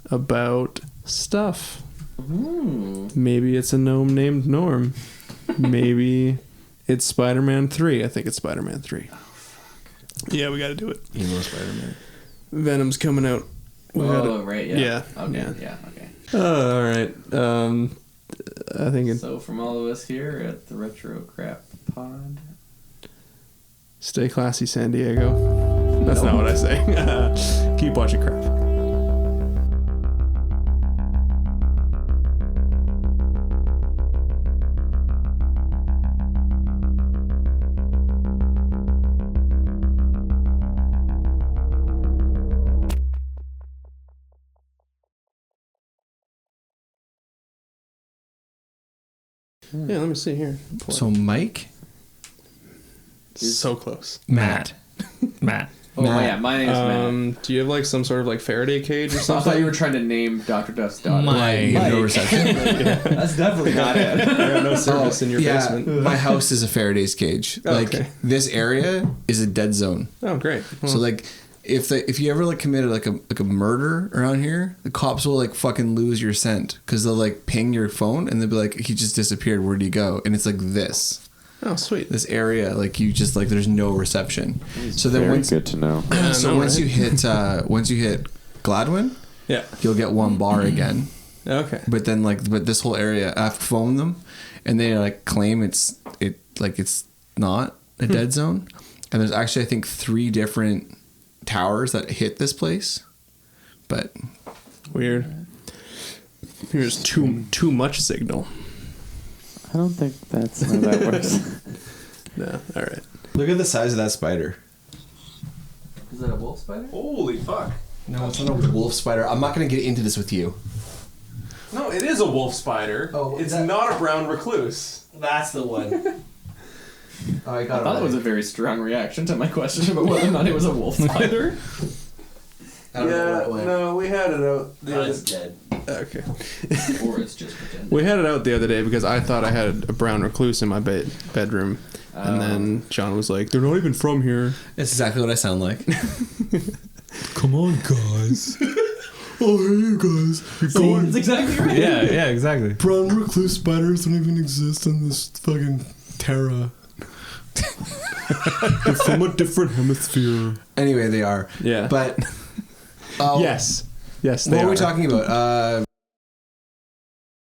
About stuff. Ooh. Maybe it's a gnome named Norm. Maybe it's Spider-Man 3. I think it's Spider-Man 3. Oh, fuck. Yeah, we got to do it. Emo Spider-Man. Venom's coming out. Right, yeah. Yeah. Okay, yeah, okay. All right. I think So from all of us here at the Retro Crap Pod, stay classy, San Diego. That's not what I say. Keep watching crap. Yeah, let me see here. So Mike? So close. Matt. Oh, yeah, my name's Matt. Do you have like some sort of like Faraday cage or I something? thought you were trying to name Dr. Duff's daughter. Mike. No reception. That's definitely not it. I got no service in your basement. My house is a Faraday's cage. Okay. This area is a dead zone. Oh, great. Well, So like if you ever like committed like a murder around here, the cops will like fucking lose your scent because they'll like ping your phone and they'll be like, he just disappeared. Where'd he go? And it's like this. Oh, sweet. This area, like you just like there's no reception. So then Very once good to know. once you hit Gladwin, Yeah. you'll get one bar again. Okay. But then but this whole area, I've phoned them, and they like claim it's not a dead zone. And there's actually I think 3 different towers that hit this place, but Weird. Here's too much signal. I don't think that's how that works. No. All right. look at the size of that spider. Is that a wolf spider? Holy fuck. No, it's not a wolf spider. I'm not going to get into this with you. No, it is a wolf spider. Oh, it's not a brown recluse. That's the one. I got I thought it was a very strong reaction to my question about whether or not it was a wolf spider. No, we had it out. It's dead. Okay. Or it's just pretend. We had it out the other day because I thought I had a brown recluse in my bedroom. And then John was like, they're not even from here. It's exactly what I sound like. Come on, guys. Oh, hey, you guys. That's exactly right. Yeah, exactly. Brown recluse spiders don't even exist in this fucking Terra. They're from a different hemisphere. Anyway, they are. Yeah. But... Yes. Yes, they what are. are we talking about?